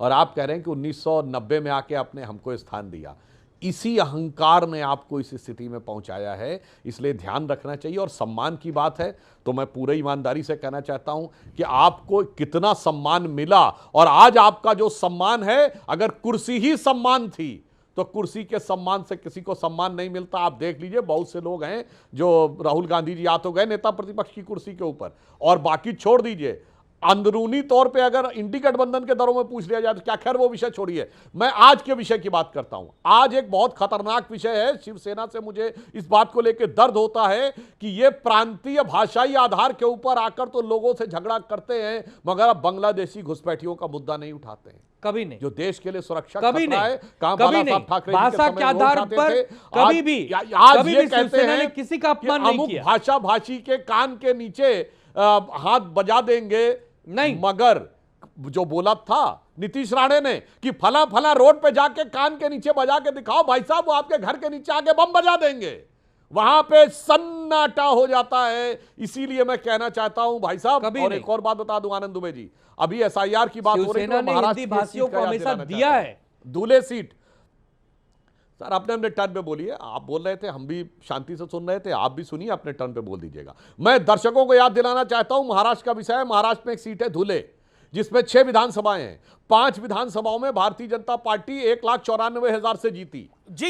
और आप कह रहे हैं कि 1990 में आके आपने हमको स्थान दिया। इसी अहंकार ने आपको इस स्थिति में पहुंचाया है, इसलिए ध्यान रखना चाहिए। और सम्मान की बात है तो मैं पूरे ईमानदारी से कहना चाहता हूं कि आपको कितना सम्मान मिला, और आज आपका जो सम्मान है, अगर कुर्सी ही सम्मान थी तो कुर्सी के सम्मान से किसी को सम्मान नहीं मिलता। आप देख लीजिए, बहुत से लोग हैं जो राहुल गांधी जी आ तो गए नेता प्रतिपक्ष की कुर्सी के ऊपर, और बाकी छोड़ दीजिए। अंदरूनी तौर पे अगर इंडी गठबंधन के दरों में पूछ लिया जाए तो क्या, खैर वो विषय छोड़िए, मैं आज के विषय की बात करता हूं। आज एक बहुत खतरनाक विषय है। शिवसेना से मुझे इस बात को लेकर दर्द होता है कि ये प्रांतीय भाषाई आधार के ऊपर आकर तो लोगों से झगड़ा करते हैं, मगर अब बांग्लादेशी घुसपैठियों का मुद्दा नहीं उठाते हैं। कभी नहीं, जो देश के लिए सुरक्षा कभी खतरा नहीं, है, कहां कभी बाला नहीं, साहब ठाकरे भाषा के आधार पर कभी भी, आज कभी ये भी कहते शिवसेना ने हैं किसी का अपमान नहीं अमुक किया। भाषा भाषी के कान के नीचे हाथ बजा देंगे, नहीं, मगर जो बोला था नीतीश राणे ने कि फला फला रोड पे जाके कान के नीचे बजा के दिखाओ, भाई साहब वो आपके घर के नीचे आके बम बजा देंगे, वहां पे सन्नाटा हो जाता है। इसीलिए मैं कहना चाहता हूं भाई साहब, और एक और बात बता दूं आनंद दुबे जी, अभी एसआईआर की बात हो रही है, हिंदी भाषियों को हमेशा दिया है दूल्हे सीट। सर अपने अपने टर्न पे बोलिए, आप बोल रहे थे, हम भी शांति से सुन रहे थे, आप भी सुनिए, अपने टर्न पे बोल दीजिएगा। मैं दर्शकों को याद दिलाना चाहता हूं, महाराष्ट्र का विषय है। महाराष्ट्र में एक सीट है धुले, जिसमें 6 विधानसभाएं हैं। 5 विधानसभाओं में भारतीय जनता पार्टी 1,94,000 से जीती।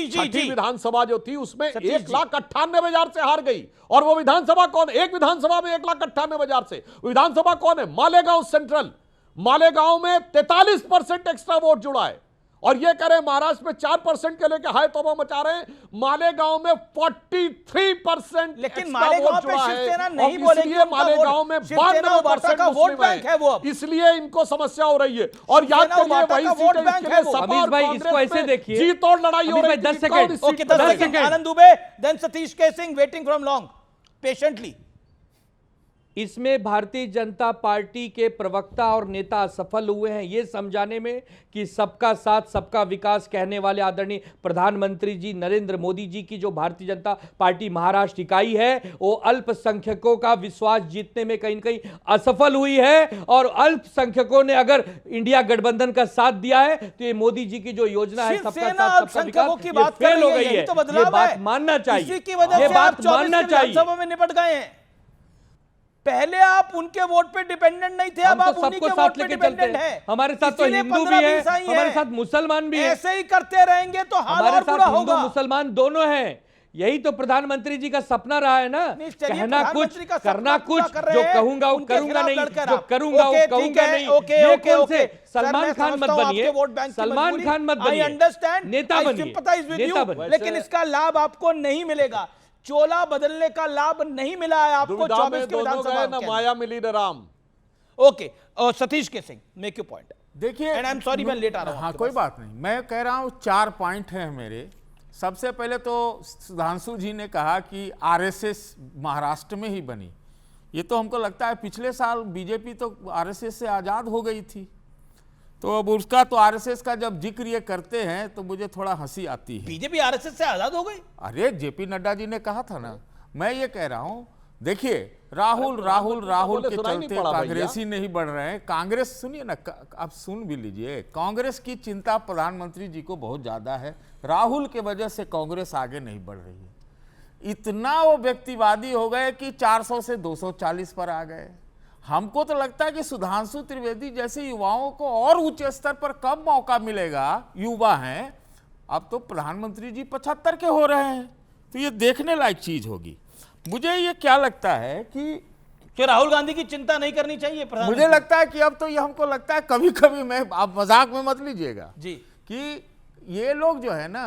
छठी विधानसभा जो थी उसमें 1,98,000 से हार गई। और वो विधानसभा कौन? एक विधानसभा में 1,98,000 से विधानसभा कौन है? मालेगांव सेंट्रल। मालेगांव में 43% एक्स्ट्रा वोट जुड़ा है, और ये कह रहे हैं महाराष्ट्र में 4% के लेके हाय तौबा मचा रहे हैं। मालेगांव में 43%, लेकिन मालेगांव पे शिवसेना नहीं बोलेगी, मालेगांव में 92% का वोट बैंक है वो, इसलिए इनको समस्या हो रही है। और याद करिए वही सीट है, सपा और कांग्रेस में जी तोड़ लड़ाई हो रही है। 10 second, okay 10 second. Anand Dubey, then Satish केसिंग, वेटिंग फ्रॉम लॉन्ग पेशेंटली। इसमें भारतीय जनता पार्टी के प्रवक्ता और नेता असफल हुए हैं ये समझाने में कि सबका साथ सबका विकास कहने वाले आदरणीय प्रधानमंत्री जी नरेंद्र मोदी जी की जो भारतीय जनता पार्टी महाराष्ट्र इकाई है, वो अल्पसंख्यकों का विश्वास जीतने में कहीं न कहीं असफल हुई है। और अल्पसंख्यकों ने अगर इंडिया गठबंधन का साथ दिया है तो ये मोदी जी की जो योजना है सबका साथ सबका विकास, ये फेल हो गई है। ये बात मानना चाहिए, ये बात मानना चाहिए। में निपट गए हैं। पहले आप उनके वोट पे डिपेंडेंट नहीं थे, अब आप उन्हीं के वोट पे डिपेंडेंट हैं। हमारे साथ तो हिंदू भी है, हमारे साथ मुसलमान भी है। ऐसे ही करते रहेंगे तो हाल और बुरा होगा। हिंदू मुसलमान दोनों हैं। यही तो प्रधानमंत्री जी का सपना रहा है ना, कहना कुछ करना कुछ, जो कहूंगा वो करूंगा नहीं, जो करूंगा वो कहूंगा नहीं। ये कौन से सलमान खान मत बनिए, सलमान खान मत बनिए, नेता बनिए। लेकिन इसका लाभ आपको नहीं मिलेगा। चोला बदलने का लाभ नहीं मिला है आपको 24 के विधानसभा में। माया मिली न राम। ओके, और Satish casing, make you point. देखिए, एंड आई एम सॉरी मैं लेट आ रहा हूं। हाँ कोई बात नहीं, मैं कह रहा हूं 4 पॉइंट हैं मेरे। सबसे पहले तो सुधांशु जी ने कहा कि आरएसएस महाराष्ट्र में ही बनी। ये तो हमको लगता है पिछले साल बीजेपी तो आरएसएस से आज़ाद हो गई थी, तो अब उसका तो आरएसएस का जब जिक्र ये करते हैं तो मुझे थोड़ा हंसी आती है। बीजेपी आरएसएस से आजाद हो गई? अरे जेपी नड्डा जी ने कहा था ना। मैं ये कह रहा हूं, देखिए राहुल के चलते कांग्रेसी नहीं बढ़ रहे हैं। कांग्रेस, सुनिए ना, आप सुन भी लीजिए, कांग्रेस की चिंता प्रधानमंत्री जी को बहुत ज्यादा है। राहुल के वजह से कांग्रेस आगे नहीं बढ़ रही है। इतना वो व्यक्तिवादी हो गए कि 400 से 240 पर आ गए। हमको तो लगता है कि सुधांशु त्रिवेदी जैसे युवाओं को और उच्च स्तर पर कब मौका मिलेगा। युवा हैं, अब तो प्रधानमंत्री जी 75 के हो रहे हैं, तो ये देखने लायक चीज होगी। मुझे ये क्या लगता है कि राहुल गांधी की चिंता नहीं करनी चाहिए। मुझे लगता है कि अब तो ये हमको लगता है कभी कभी, मैं आप मजाक में मत लीजिएगा जी, कि ये लोग जो है ना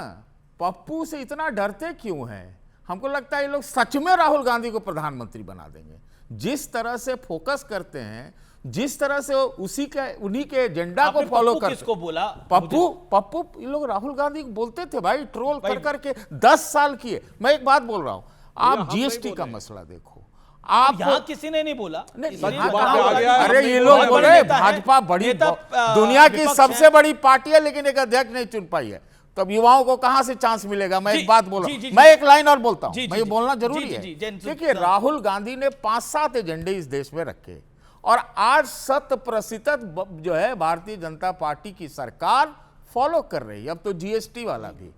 पप्पू से इतना डरते क्यों हैं। हमको लगता है ये लोग सच में राहुल गांधी को प्रधानमंत्री बना देंगे। जिस तरह से फोकस करते हैं, जिस तरह से उन्हीं के एजेंडा को फॉलो करते। किसको बोला? पप्पू ये लोग राहुल गांधी को बोलते थे भाई, ट्रोल कर करके 10 साल किए। मैं एक बात बोल रहा हूं, आप जीएसटी का मसला देखो, आप यहां किसी ने नहीं बोला। अरे ये लोग बोले भाजपा बड़ी दुनिया की सबसे बड़ी पार्टी है, लेकिन एक अध्यक्ष नहीं चुन पाई है, तो अब युवाओं को कहां से चांस मिलेगा? मैं एक बात बोल रहा हूं, मैं एक लाइन और बोलता हूं, मैं ये बोलना जरूरी है। देखिए, राहुल गांधी ने 5-7 एजेंडे इस देश में रखे और आज 100% जो है भारतीय जनता पार्टी की सरकार फॉलो कर रही है। अब तो जीएसटी वाला भी,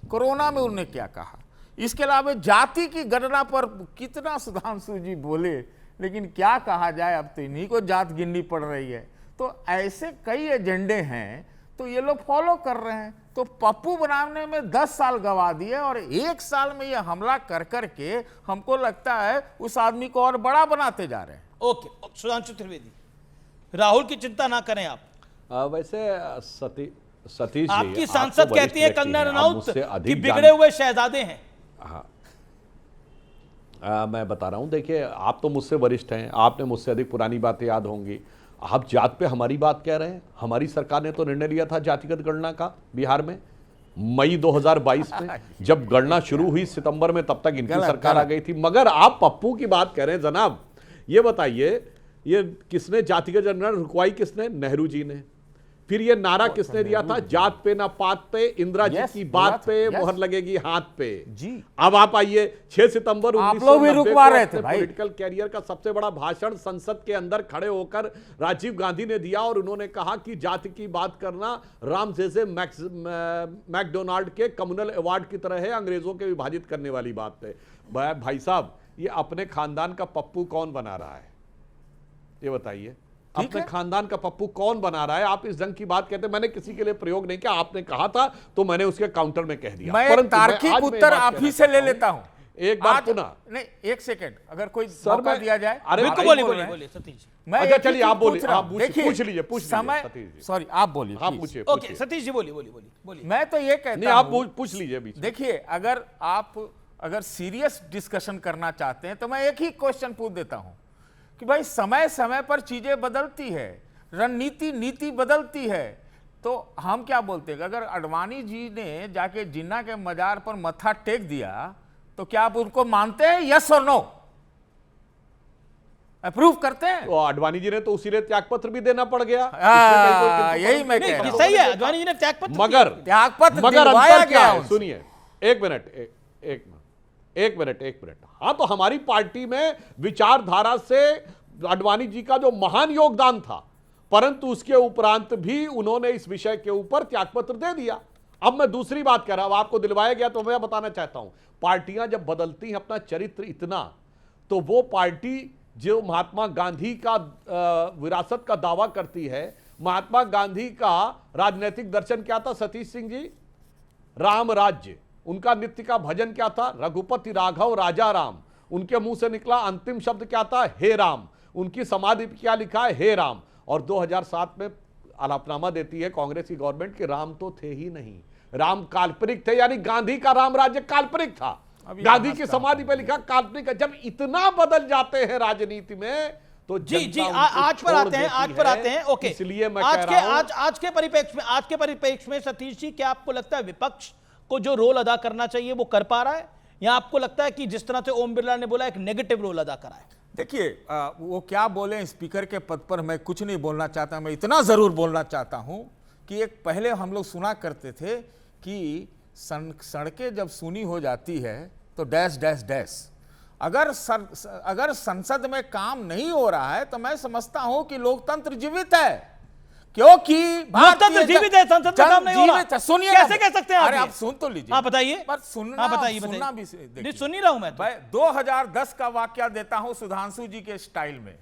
कोरोना में उन्होंने क्या कहा, इसके अलावा जाति की गणना पर कितना सुधांशु जी बोले, लेकिन क्या कहा जाए, अब तो इन्हीं को जात गिननी पड़ रही है। तो ऐसे कई एजेंडे हैं तो ये लोग फॉलो कर रहे हैं। तो पप्पू बनाने में 10 साल गवा दिए और 1 साल में ये हमला कर करके हमको लगता है उस आदमी को और बड़ा बनाते जा रहे हैं। ओके, सुधांशु त्रिवेदी, राहुल की चिंता ना करें आप। वैसे सतीश जी, आपकी आप सांसद तो कहती है वरिष्ठ कंगना व्यक्ति हैं, रनौत मुझसे कि अधिक बिगड़े हुए शहजादे हैं। हाँ, मैं बता रहा हूं, देखिए आप तो मुझसे वरिष्ठ हैं, आपने मुझसे अधिक पुरानी बातें याद होंगी। आप जात पे हमारी बात कह रहे हैं। हमारी सरकार ने तो निर्णय लिया था जातिगत गणना का बिहार में मई 2022 में, जब गणना शुरू हुई सितंबर में, तब तक इनकी सरकार आ गई थी। मगर आप पप्पू की बात कह रहे हैं जनाब, ये बताइए, ये किसने जातिगत गणना रुकवाई? किसने? नेहरू जी ने। फिर ये नारा किसने दिया था? जात पे ना पात पे, इंदिरा जी की बात पे मोहर लगेगी हाथ पे जी। अब आप आइए, 6 सितंबर 1990 को अपने पॉलिटिकल कैरियर का सबसे बड़ा भाषण संसद के अंदर खड़े होकर राजीव गांधी ने दिया और उन्होंने कहा कि जाति की बात करना राम जैसे मैकडोनाल्ड के कम्युनल अवार्ड की तरह है, अंग्रेजों के विभाजित करने वाली बात पे। भाई साहब, ये अपने खानदान का पप्पू कौन बना रहा है? ये बताइए, अपने खानदान का पप्पू कौन बना रहा है? आप इस जंग की बात कहते हैं, मैंने किसी के लिए प्रयोग नहीं किया, आपने कहा था तो मैंने उसके काउंटर में कह दिया। मैं तार्किक उत्तर आप ही से ले लेता हूं। एक बार पुनः नहीं, एक सेकंड, अगर कोई मौका दिया जाए। अरे बोलिए सतीश जी। अच्छा चलिए, आप बोलिए, आप पूछ लीजिए, समय, सॉरी आप बोलिए, हाँ पूछिए। ओके सतीश जी, बोलिए। मैं तो ये कहता नहीं, आप पूछ लीजिए बीच। देखिए, अगर सीरियस डिस्कशन करना चाहते हैं तो मैं एक ही क्वेश्चन पूछ देता हूं कि भाई समय समय पर चीजें बदलती है, नीति बदलती है, तो हम क्या बोलते हैं? अगर अडवाणी जी ने जाके जिन्ना के मजार पर मत्था टेक दिया तो क्या आप उनको मानते हैं? यस और नो अप्रूव करते हैं? तो अडवाणी जी ने तो उसी त्यागपत्र भी देना पड़ गया। यही मैं कह रहा हूं। सही है, अडवाणी जी ने त्यागपत्र, मगर दिलवाया गया। सुनिए, एक मिनट। हाँ, तो हमारी पार्टी में विचारधारा से अडवाणी जी का जो महान योगदान था, परंतु उसके उपरांत भी उन्होंने इस विषय के ऊपर त्यागपत्र दे दिया। अब मैं दूसरी बात कह रहा हूं, आपको दिलवाया गया तो मैं बताना चाहता हूं, पार्टियां जब बदलती हैं अपना चरित्र इतना, तो वो पार्टी जो महात्मा गांधी का विरासत का दावा करती है, महात्मा गांधी का राजनीतिक दर्शन क्या था सतीश सिंह जी? राम राज्य। उनका नित्य का भजन क्या था? रघुपति राघव राजा राम। उनके मुंह से निकला अंतिम शब्द क्या था? हे राम। उनकी समाधि पे क्या लिखा है? हे राम। और 2007 में आलापनामा देती है कांग्रेस की गवर्नमेंट कि राम तो थे ही नहीं, राम काल्पनिक थे, यानी गांधी का राम राज्य काल्पनिक था। गांधी की समाधि पे लिखा काल्पनिक है। जब इतना बदल जाते हैं राजनीति में तो जी आज पर आते हैं। ओके, इसलिए मैं आज के परिप्रेक्ष्य में सतीश जी, क्या आपको लगता है विपक्ष को जो रोल अदा करना चाहिए वो कर पा रहा है, या आपको लगता है कि जिस तरह से ओम बिरला ने बोला एक नेगेटिव रोल अदा करा है? देखिए, वो क्या बोले, स्पीकर के पद पर मैं कुछ नहीं बोलना चाहता। मैं इतना जरूर बोलना चाहता हूं कि एक पहले हम लोग सुना करते थे कि सड़कें जब सूनी हो जाती है तो डैश डैश डैश। अगर संसद में काम नहीं हो रहा है तो मैं समझता हूं कि लोकतंत्र जीवित है, क्योंकि लोकतंत्र जीवित है, संसद में काम नहीं हो रहा। सुनिए, कैसे कह सकते हैं? अरे आप सुन तो लीजिए। हाँ बताइए, सुनना भी सुन ही रहा हूं मैं तो। 2010 का वाकया देता हूं सुधांशु जी के स्टाइल में।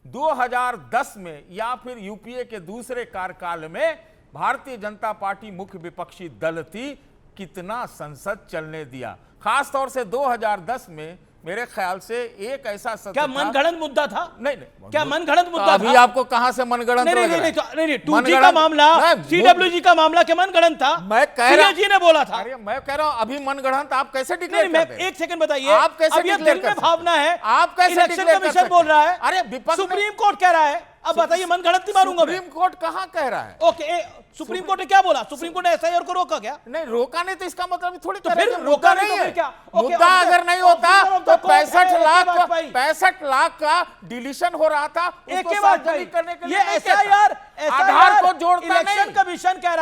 2010 में या फिर यूपीए के दूसरे कार्यकाल में भारतीय जनता पार्टी मुख्य विपक्षी दल थी, कितना संसद चलने दिया। खासतौर से 2010 में मेरे ख्याल से एक ऐसा सत्र क्या मनगढ़ंत मुद्दा था? नहीं क्या मनगढ़ंत तो मुद्दा अभी था? आपको कहां से मनगढ़ंत नहीं लग नहीं रहा है? नहीं 2G का मामला, CWG का मामला क्या मनगढ़ंत था? मैं कह रहा जी ने बोला था। अरे मैं कह रहा हूं अभी मनगढ़ंत आप कैसे डिक्लेयर मैं करते हैं? एक सेकंड बताइए, आप कैसे अब ये डिक्लेयर दिल कर में सकते भावना है, आप कैसे इलेक्शन डिक्लेयर कर कमीशन सकते बोल रहा है, अरे विपक्ष में सुप्रीम कोर्ट कह रहा है, अब बताइए मनगढ़ंत नहीं मानूंगा मैं। सुप्रीम कोर्ट कहां कह रहा है? ओके, सुप्रीम कोर्ट ने क्या बोला? सुप्रीम कोर्ट ने SIR को रोका क्या? नहीं रोका नहीं तो इसका मतलब थोड़ी तो फिर रोका नहीं है क्या? मुद्दा अगर नहीं होता तो 65 लाख का डिलीशन हो रहा था, उसको सार्वजनिक करने के लिए ये SIR आधार को जोड़ता इलेक्शन नहीं। कमीशन कह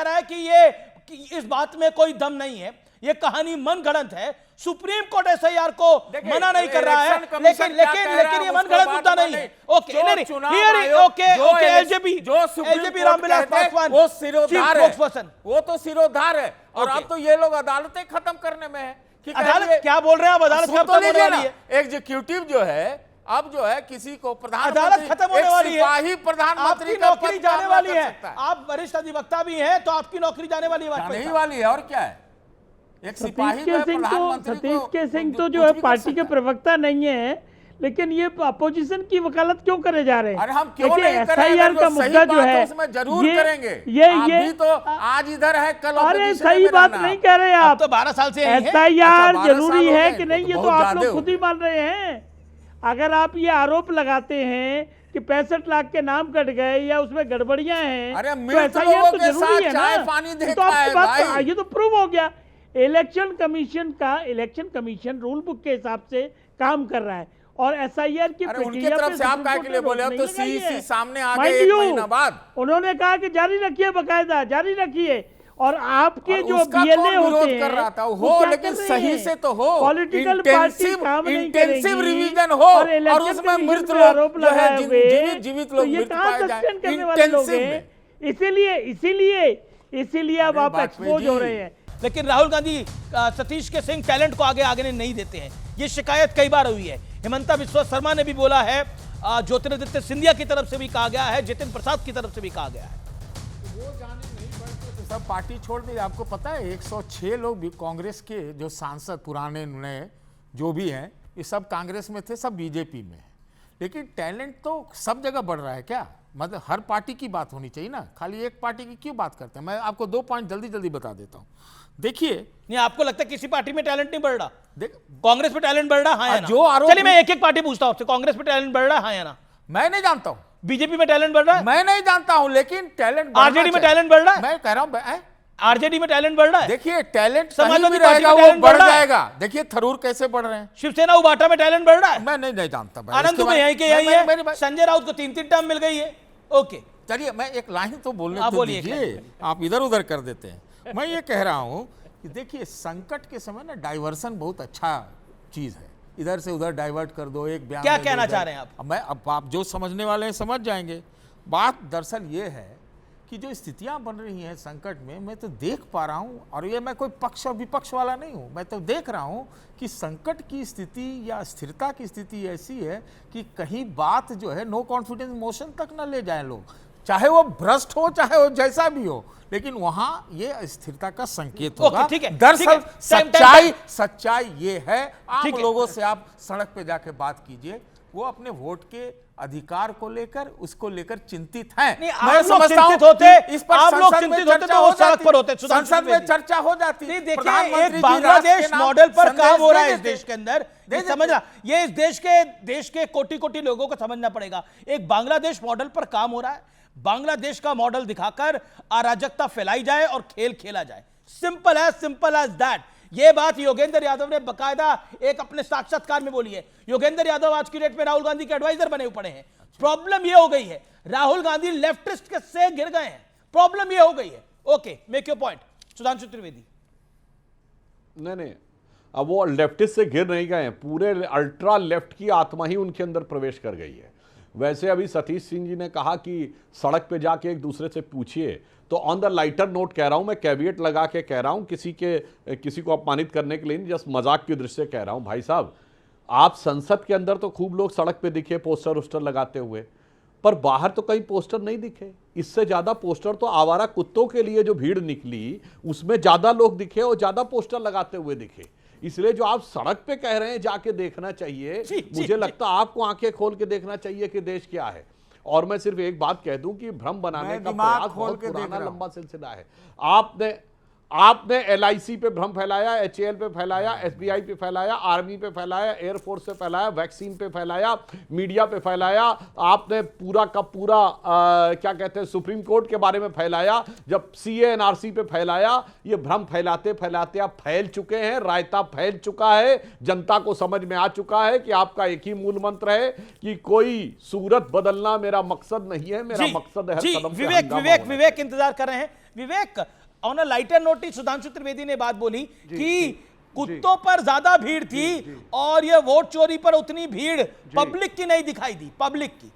रहा है कि ये कि इस बात में कोई दम नहीं है, ये कहानी मनगढ़ंत है। सुप्रीम कोर्ट SIR को मना नहीं कर रहा है, लेकिन ये मनगढ़ंत मुद्दा नहीं है। ओके, LJP रामविलास पासवान वो सिरोधार है, स्पोक्सपर्सन, वो तो सिरोधार है। और अब तो ये लोग अदालतें खत्म करने में है कि अदालत क्या बोल रहे हैं? अब अदालत कब तक होने वाली है? एग्जीक्यूटिव जो है अब जो है किसी को अदालत खत्म होने वाली है, सिपाही प्रधानमंत्री आपकी का नौकरी पद जाने वाली है। सकता आप वरिष्ठ अधिवक्ता भी हैं, तो आपकी नौकरी जाने वाली है। नहीं वाली है और क्या है? एक सिपाही सतीश के सिंह तो जो है पार्टी के प्रवक्ता नहीं है, लेकिन ये अपोजिशन की वकालत क्यों करे जा रहे हैं? अरे हम क्यों नहीं कर रहे हैं? SIR का मुद्दा जो है उसमें जरूर करेंगे। ये भी तो आज इधर है, कल अरे सही बात नहीं कह रहे आप। तो 12 साल से SIR जरूरी है कि नहीं, ये तो आप लोग खुद ही मान रहे हैं। अगर आप ये आरोप लगाते हैं कि 65 लाख के नाम कट गए या उसमें गड़बड़ियां हैं, अरे तो SIR तो जरूरी है ना। तो आपकी बात ये तो प्रूव हो गया। इलेक्शन कमीशन रूल बुक के हिसाब से काम कर रहा है और SIR की उनकी तरफ से आप कहे के लिए बोले, अब तो CEC सामने आ गए 1 महीना बाद। उन्होंने कहा कि जारी रखिए, बकायदा जारी रखिए। और आपके जो BLA होते हैं कर रहा था हो, लेकिन सही से तो हो, पॉलिटिकल पार्टी काम नहीं करेगी, इंटेंसिव रिवीजन हो और उसमें मृत लोग जो है जीवित लोग मृत पाए जाए, इसीलिए अब आप एक्सपोज हो रहे हैं। लेकिन राहुल गांधी सतीश के सिंह टैलेंट को आगे नहीं देते हैं, ये शिकायत कई बार हुई है। हिमंता बिस्वा शर्मा ने भी बोला है, ज्योतिरादित्य सिंधिया की तरफ से भी कहा गया है, जितिन प्रसाद की तरफ से भी कहा गया है। वो जाने नहीं पड़ते तो सब पार्टी छोड़ दी। आपको पता है 106 लोग भी कांग्रेस के जो सांसद पुराने नए जो भी हैं, ये सब कांग्रेस में थे, सब बीजेपी में है। लेकिन टैलेंट तो सब जगह बढ़ रहा है क्या? मतलब हर पार्टी की बात होनी चाहिए ना, खाली एक पार्टी की क्यों बात करते हैं? मैं आपको 2 पॉइंट जल्दी बता देता हूँ। देखिए, नहीं आपको लगता है किसी पार्टी में टैलेंट नहीं बढ़ रहा? कांग्रेस पे टैलेंट बढ़ रहा है, हाँ या ना? जो आरोप, चलिए मैं एक पार्टी पूछता हूं आपसे, कांग्रेस पे टैलेंट बढ़ रहा है, हाँ या ना? मैं नहीं जानता हूं। बीजेपी में टैलेंट बढ़ रहा है? मैं नहीं जानता हूं, लेकिन टैलेंट आरजेडी में टैलेंट बढ़ रहा है? मैं कह रहा हूं आरजेडी में टैलेंट बढ़ रहा है। देखिए टैलेंट समाजवादी भी रहेगा, वो बढ़ जाएगा। देखिए थरूर कैसे बढ़ रहे हैं। शिवसेना उबाटा में टैलेंट बढ़ रहा है? मैं नहीं जानता। आनंद दुबे यहीं के यही है, संजय राउत को 3 टर्म मिल गई है। ओके चलिए मैं एक लाइन तो बोलने तो दीजिए, आप इधर उधर कर देते हैं। मैं ये कह रहा हूं कि देखिए संकट के समय ना डाइवर्सन बहुत अच्छा चीज है, इधर से उधर डाइवर्ट कर दो, एक बयान। क्या कहना चाह रहे हैं आप? अब आप जो समझने वाले हैं समझ जाएंगे। बात दरअसल ये है कि जो स्थितियां बन रही हैं संकट में, मैं तो देख पा रहा हूं, और ये मैं कोई पक्ष और विपक्ष वाला नहीं हूं, मैं तो देख रहा हूं कि संकट की स्थिति या स्थिरता की स्थिति ऐसी है कि कहीं बात जो है नो कॉन्फिडेंस मोशन तक न ले जाए लोग, चाहे वो भ्रष्ट हो चाहे वो जैसा भी हो, लेकिन वहां ये स्थिरता का संकेत होगा। दरअसल सच्चाई ये है। आप लोगों से आप सड़क पे जाके बात कीजिए, वो अपने वोट के अधिकार को लेकर उसको लेकर चिंतित हैं। मैं समझता हूं इस पर संसद में चर्चा हो जाती, संसद में चर्चा हो जाती। देखिए एक बांग्लादेश मॉडल पर काम हो रहा है इस देश के अंदर, समझना ये इस देश के कोटि लोगों को समझना पड़ेगा। एक बांग्लादेश मॉडल पर काम हो रहा है, बांग्लादेश का मॉडल दिखाकर अराजकता फैलाई जाए और खेल खेला जाए। Simple as that. यह बात योगेंद्र यादव ने बकायदा एक अपने साक्षात्कार में बोली है। योगेंद्र यादव आज की डेट में राहुल गांधी के एडवाइजर बने पड़े हैं। प्रॉब्लम यह हो गई है, राहुल गांधी लेफ्टिस्ट से गिर गए हैं, प्रॉब्लम यह हो गई है। Okay, make your point Sudhanshu Trivedi. नहीं, अब वो लेफ्टिस्ट से गिर नहीं गए हैं, पूरे अल्ट्रा लेफ्ट की आत्मा ही उनके अंदर प्रवेश कर गई है। वैसे अभी सतीश सिंह जी ने कहा कि सड़क पे जाके एक दूसरे से पूछिए, तो ऑन द लाइटर नोट कह रहा हूं, मैं कैविएट लगा के कह रहा हूं, किसी को अपमानित करने के लिए नहीं, जस्ट मजाक की दृष्टि से कह रहा हूं। भाई साहब, आप संसद के अंदर तो खूब लोग सड़क पे दिखे पोस्टर वोस्टर लगाते हुए, पर बाहर तो कहीं पोस्टर नहीं दिखे। इससे ज्यादा पोस्टर तो आवारा कुत्तों के लिए जो भीड़ निकली उसमें ज्यादा लोग दिखे और ज्यादा पोस्टर लगाते हुए दिखे। इसलिए जो आप सड़क पे कह रहे हैं जाके देखना चाहिए, मुझे लगता है आपको आंखें खोल के देखना चाहिए कि देश क्या है। और मैं सिर्फ एक बात कह दूं कि भ्रम बनाने का प्रयास बहुत पुराना लंबा सिलसिला है। आपने LIC पे भ्रम फैलाया, HAL पे फैलाया, SBI पे फैलाया, आर्मी पे फैलाया, एयरफोर्स पे फैलाया, वैक्सीन पे फैलाया, मीडिया पे फैलाया, आपने पूरा का पूरा क्या कहते हैं सुप्रीम कोर्ट के बारे में फैलाया, जब CA NRC पे फैलाया। ये भ्रम फैलाते फैलाते आप फैल चुके हैं, रायता फैल चुका है, जनता को समझ में आ चुका है कि आपका एक ही मूल मंत्र है कि कोई सूरत बदलना मेरा मकसद नहीं है, मेरा मकसद है हर कदम पे विवेक इंतजार कर रहे हैं। Vivek, on a lighter note Sudhanshu Trivedi ने बात बोली कि कुत्तों पर ज्यादा भीड़ थी और ये वोट चोरी पर उतनी भीड़ पब्लिक की नहीं दिखाई दी। पब्लिक की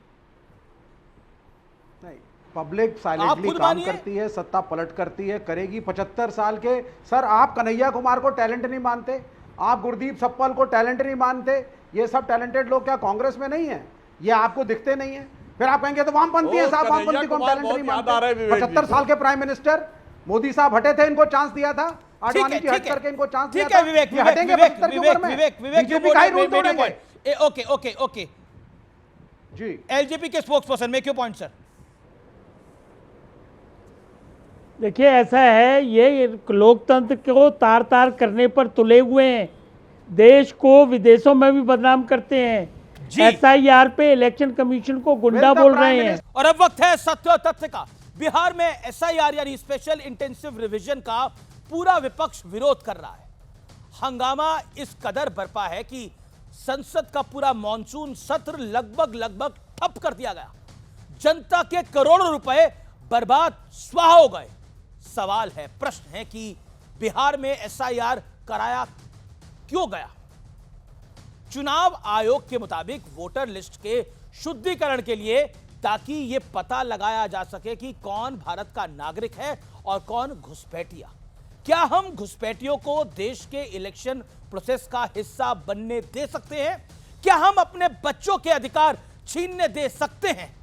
नहीं, पब्लिक साइलेंटली काम करती है, सत्ता पलट करती है, करेगी। 75 साल के सर, आप कन्हैया कुमार को टैलेंट नहीं मानते, आप गुरदीप सप्पल को टैलेंट नहीं मानते, ये सब टैलेंटेड लोग क्या कांग्रेस में नहीं है? ये आपको दिखते नहीं है? फिर आप कहेंगे तो वामपंथी है साहब, वामपंथी को टैलेंट नहीं मानते। 75 साल के प्राइम मिनिस्टर मोदी साहब हटे थे, इनको चांस दिया था, आडवाणी की हट करके इनको चांस दिया था। विवेक ओके जी, LJP के spokesperson make your point sir. देखिए, ऐसा है, ये लोकतंत्र को तार तार करने पर तुले हुए हैं, देश को विदेशों में भी बदनाम करते हैं, SIR पे इलेक्शन कमीशन को गुंडा बोल रहे हैं। और अब वक्त है सत्य और तथ्य का। बिहार में SIR यानी स्पेशल इंटेंसिव रिवीजन का पूरा विपक्ष विरोध कर रहा है। हंगामा इस कदर बरपा है कि संसद का पूरा मॉनसून सत्र लगभग ठप कर दिया गया। जनता के करोड़ों रुपए बर्बाद स्वाहा हो गए। सवाल है, प्रश्न है कि बिहार में SIR कराया क्यों गया? चुनाव आयोग के मुताबिक वोटर लिस्ट के शुद्धिकरण के लिए, ताकि यह पता लगाया जा सके कि कौन भारत का नागरिक है और कौन घुसपैठिया। क्या हम घुसपैठियों को देश के इलेक्शन प्रोसेस का हिस्सा बनने दे सकते हैं? क्या हम अपने बच्चों के अधिकार छीनने दे सकते हैं?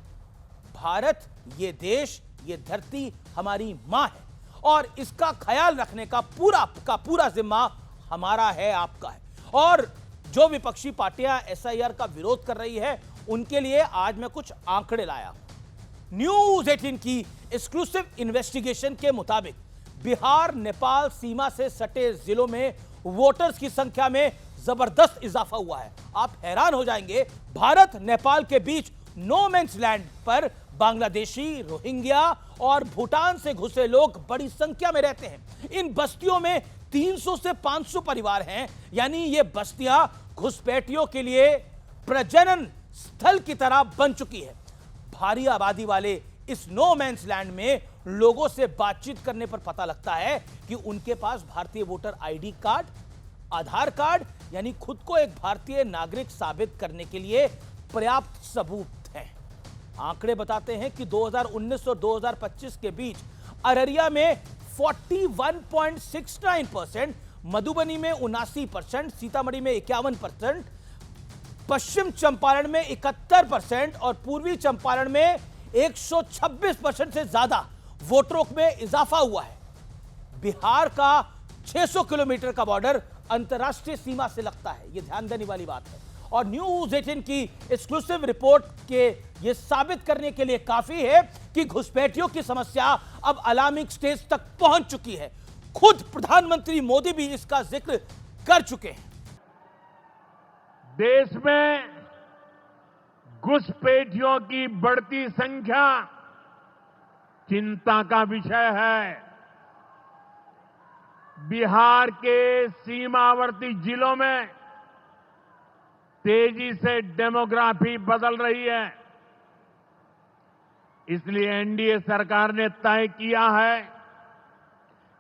भारत, ये देश, ये धरती हमारी मां है और इसका ख्याल रखने का पूरा जिम्मा हमारा है, आपका है। और जो विपक्षी पार्टियां SIR का विरोध कर रही है, उनके लिए आज मैं कुछ आंकड़े लाया। न्यूज़ 18 की एक्सक्लूसिव इन्वेस्टिगेशन के मुताबिक बिहार नेपाल सीमा से सटे जिलों में वोटर्स की संख्या में जबरदस्त इजाफा हुआ है। आप हैरान हो जाएंगे, भारत नेपाल के बीच नो मैंस लैंड पर बांग्लादेशी, रोहिंग्या और भूटान से घुसे लोग बड़ी संख्या में रहते हैं। इन बस्तियों में 300 से 500 परिवार हैं, यानी ये बस्तियां घुसपैठियों के लिए प्रजनन स्थल की तरह बन चुकी है। भारी आबादी वाले इस नो मैंस लैंड में लोगों से बातचीत करने पर पता लगता है कि उनके पास भारतीय वोटर ID कार्ड, आधार कार्ड, यानी खुद को एक भारतीय नागरिक साबित करने के लिए पर्याप्त सबूत हैं। आंकड़े बताते हैं कि 2019 और 2025 के बीच अररिया में 41.69%, मधुबनी में 79%, सीतामढ़ी में 51%, पश्चिम चंपारण में 71% और पूर्वी चंपारण में 126% से ज्यादा वोटरों में इजाफा हुआ है। बिहार का 600 किलोमीटर का बॉर्डर अंतर्राष्ट्रीय सीमा से लगता है, यह ध्यान देने वाली बात है। और न्यूज़ 18 की एक्सक्लूसिव रिपोर्ट के यह साबित करने के लिए काफी है कि घुसपैठियों की समस्या अब अलार्मिंग स्टेज तक पहुंच चुकी है। खुद प्रधानमंत्री मोदी भी इसका जिक्र कर चुके हैं। देश में घुसपैठियों की बढ़ती संख्या चिंता का विषय है। बिहार के सीमावर्ती जिलों में तेजी से डेमोग्राफी बदल रही है। इसलिए एनडीए सरकार ने तय किया है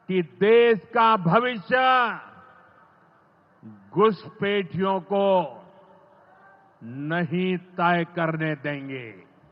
कि देश का भविष्य घुसपैठियों को नहीं तय करने देंगे।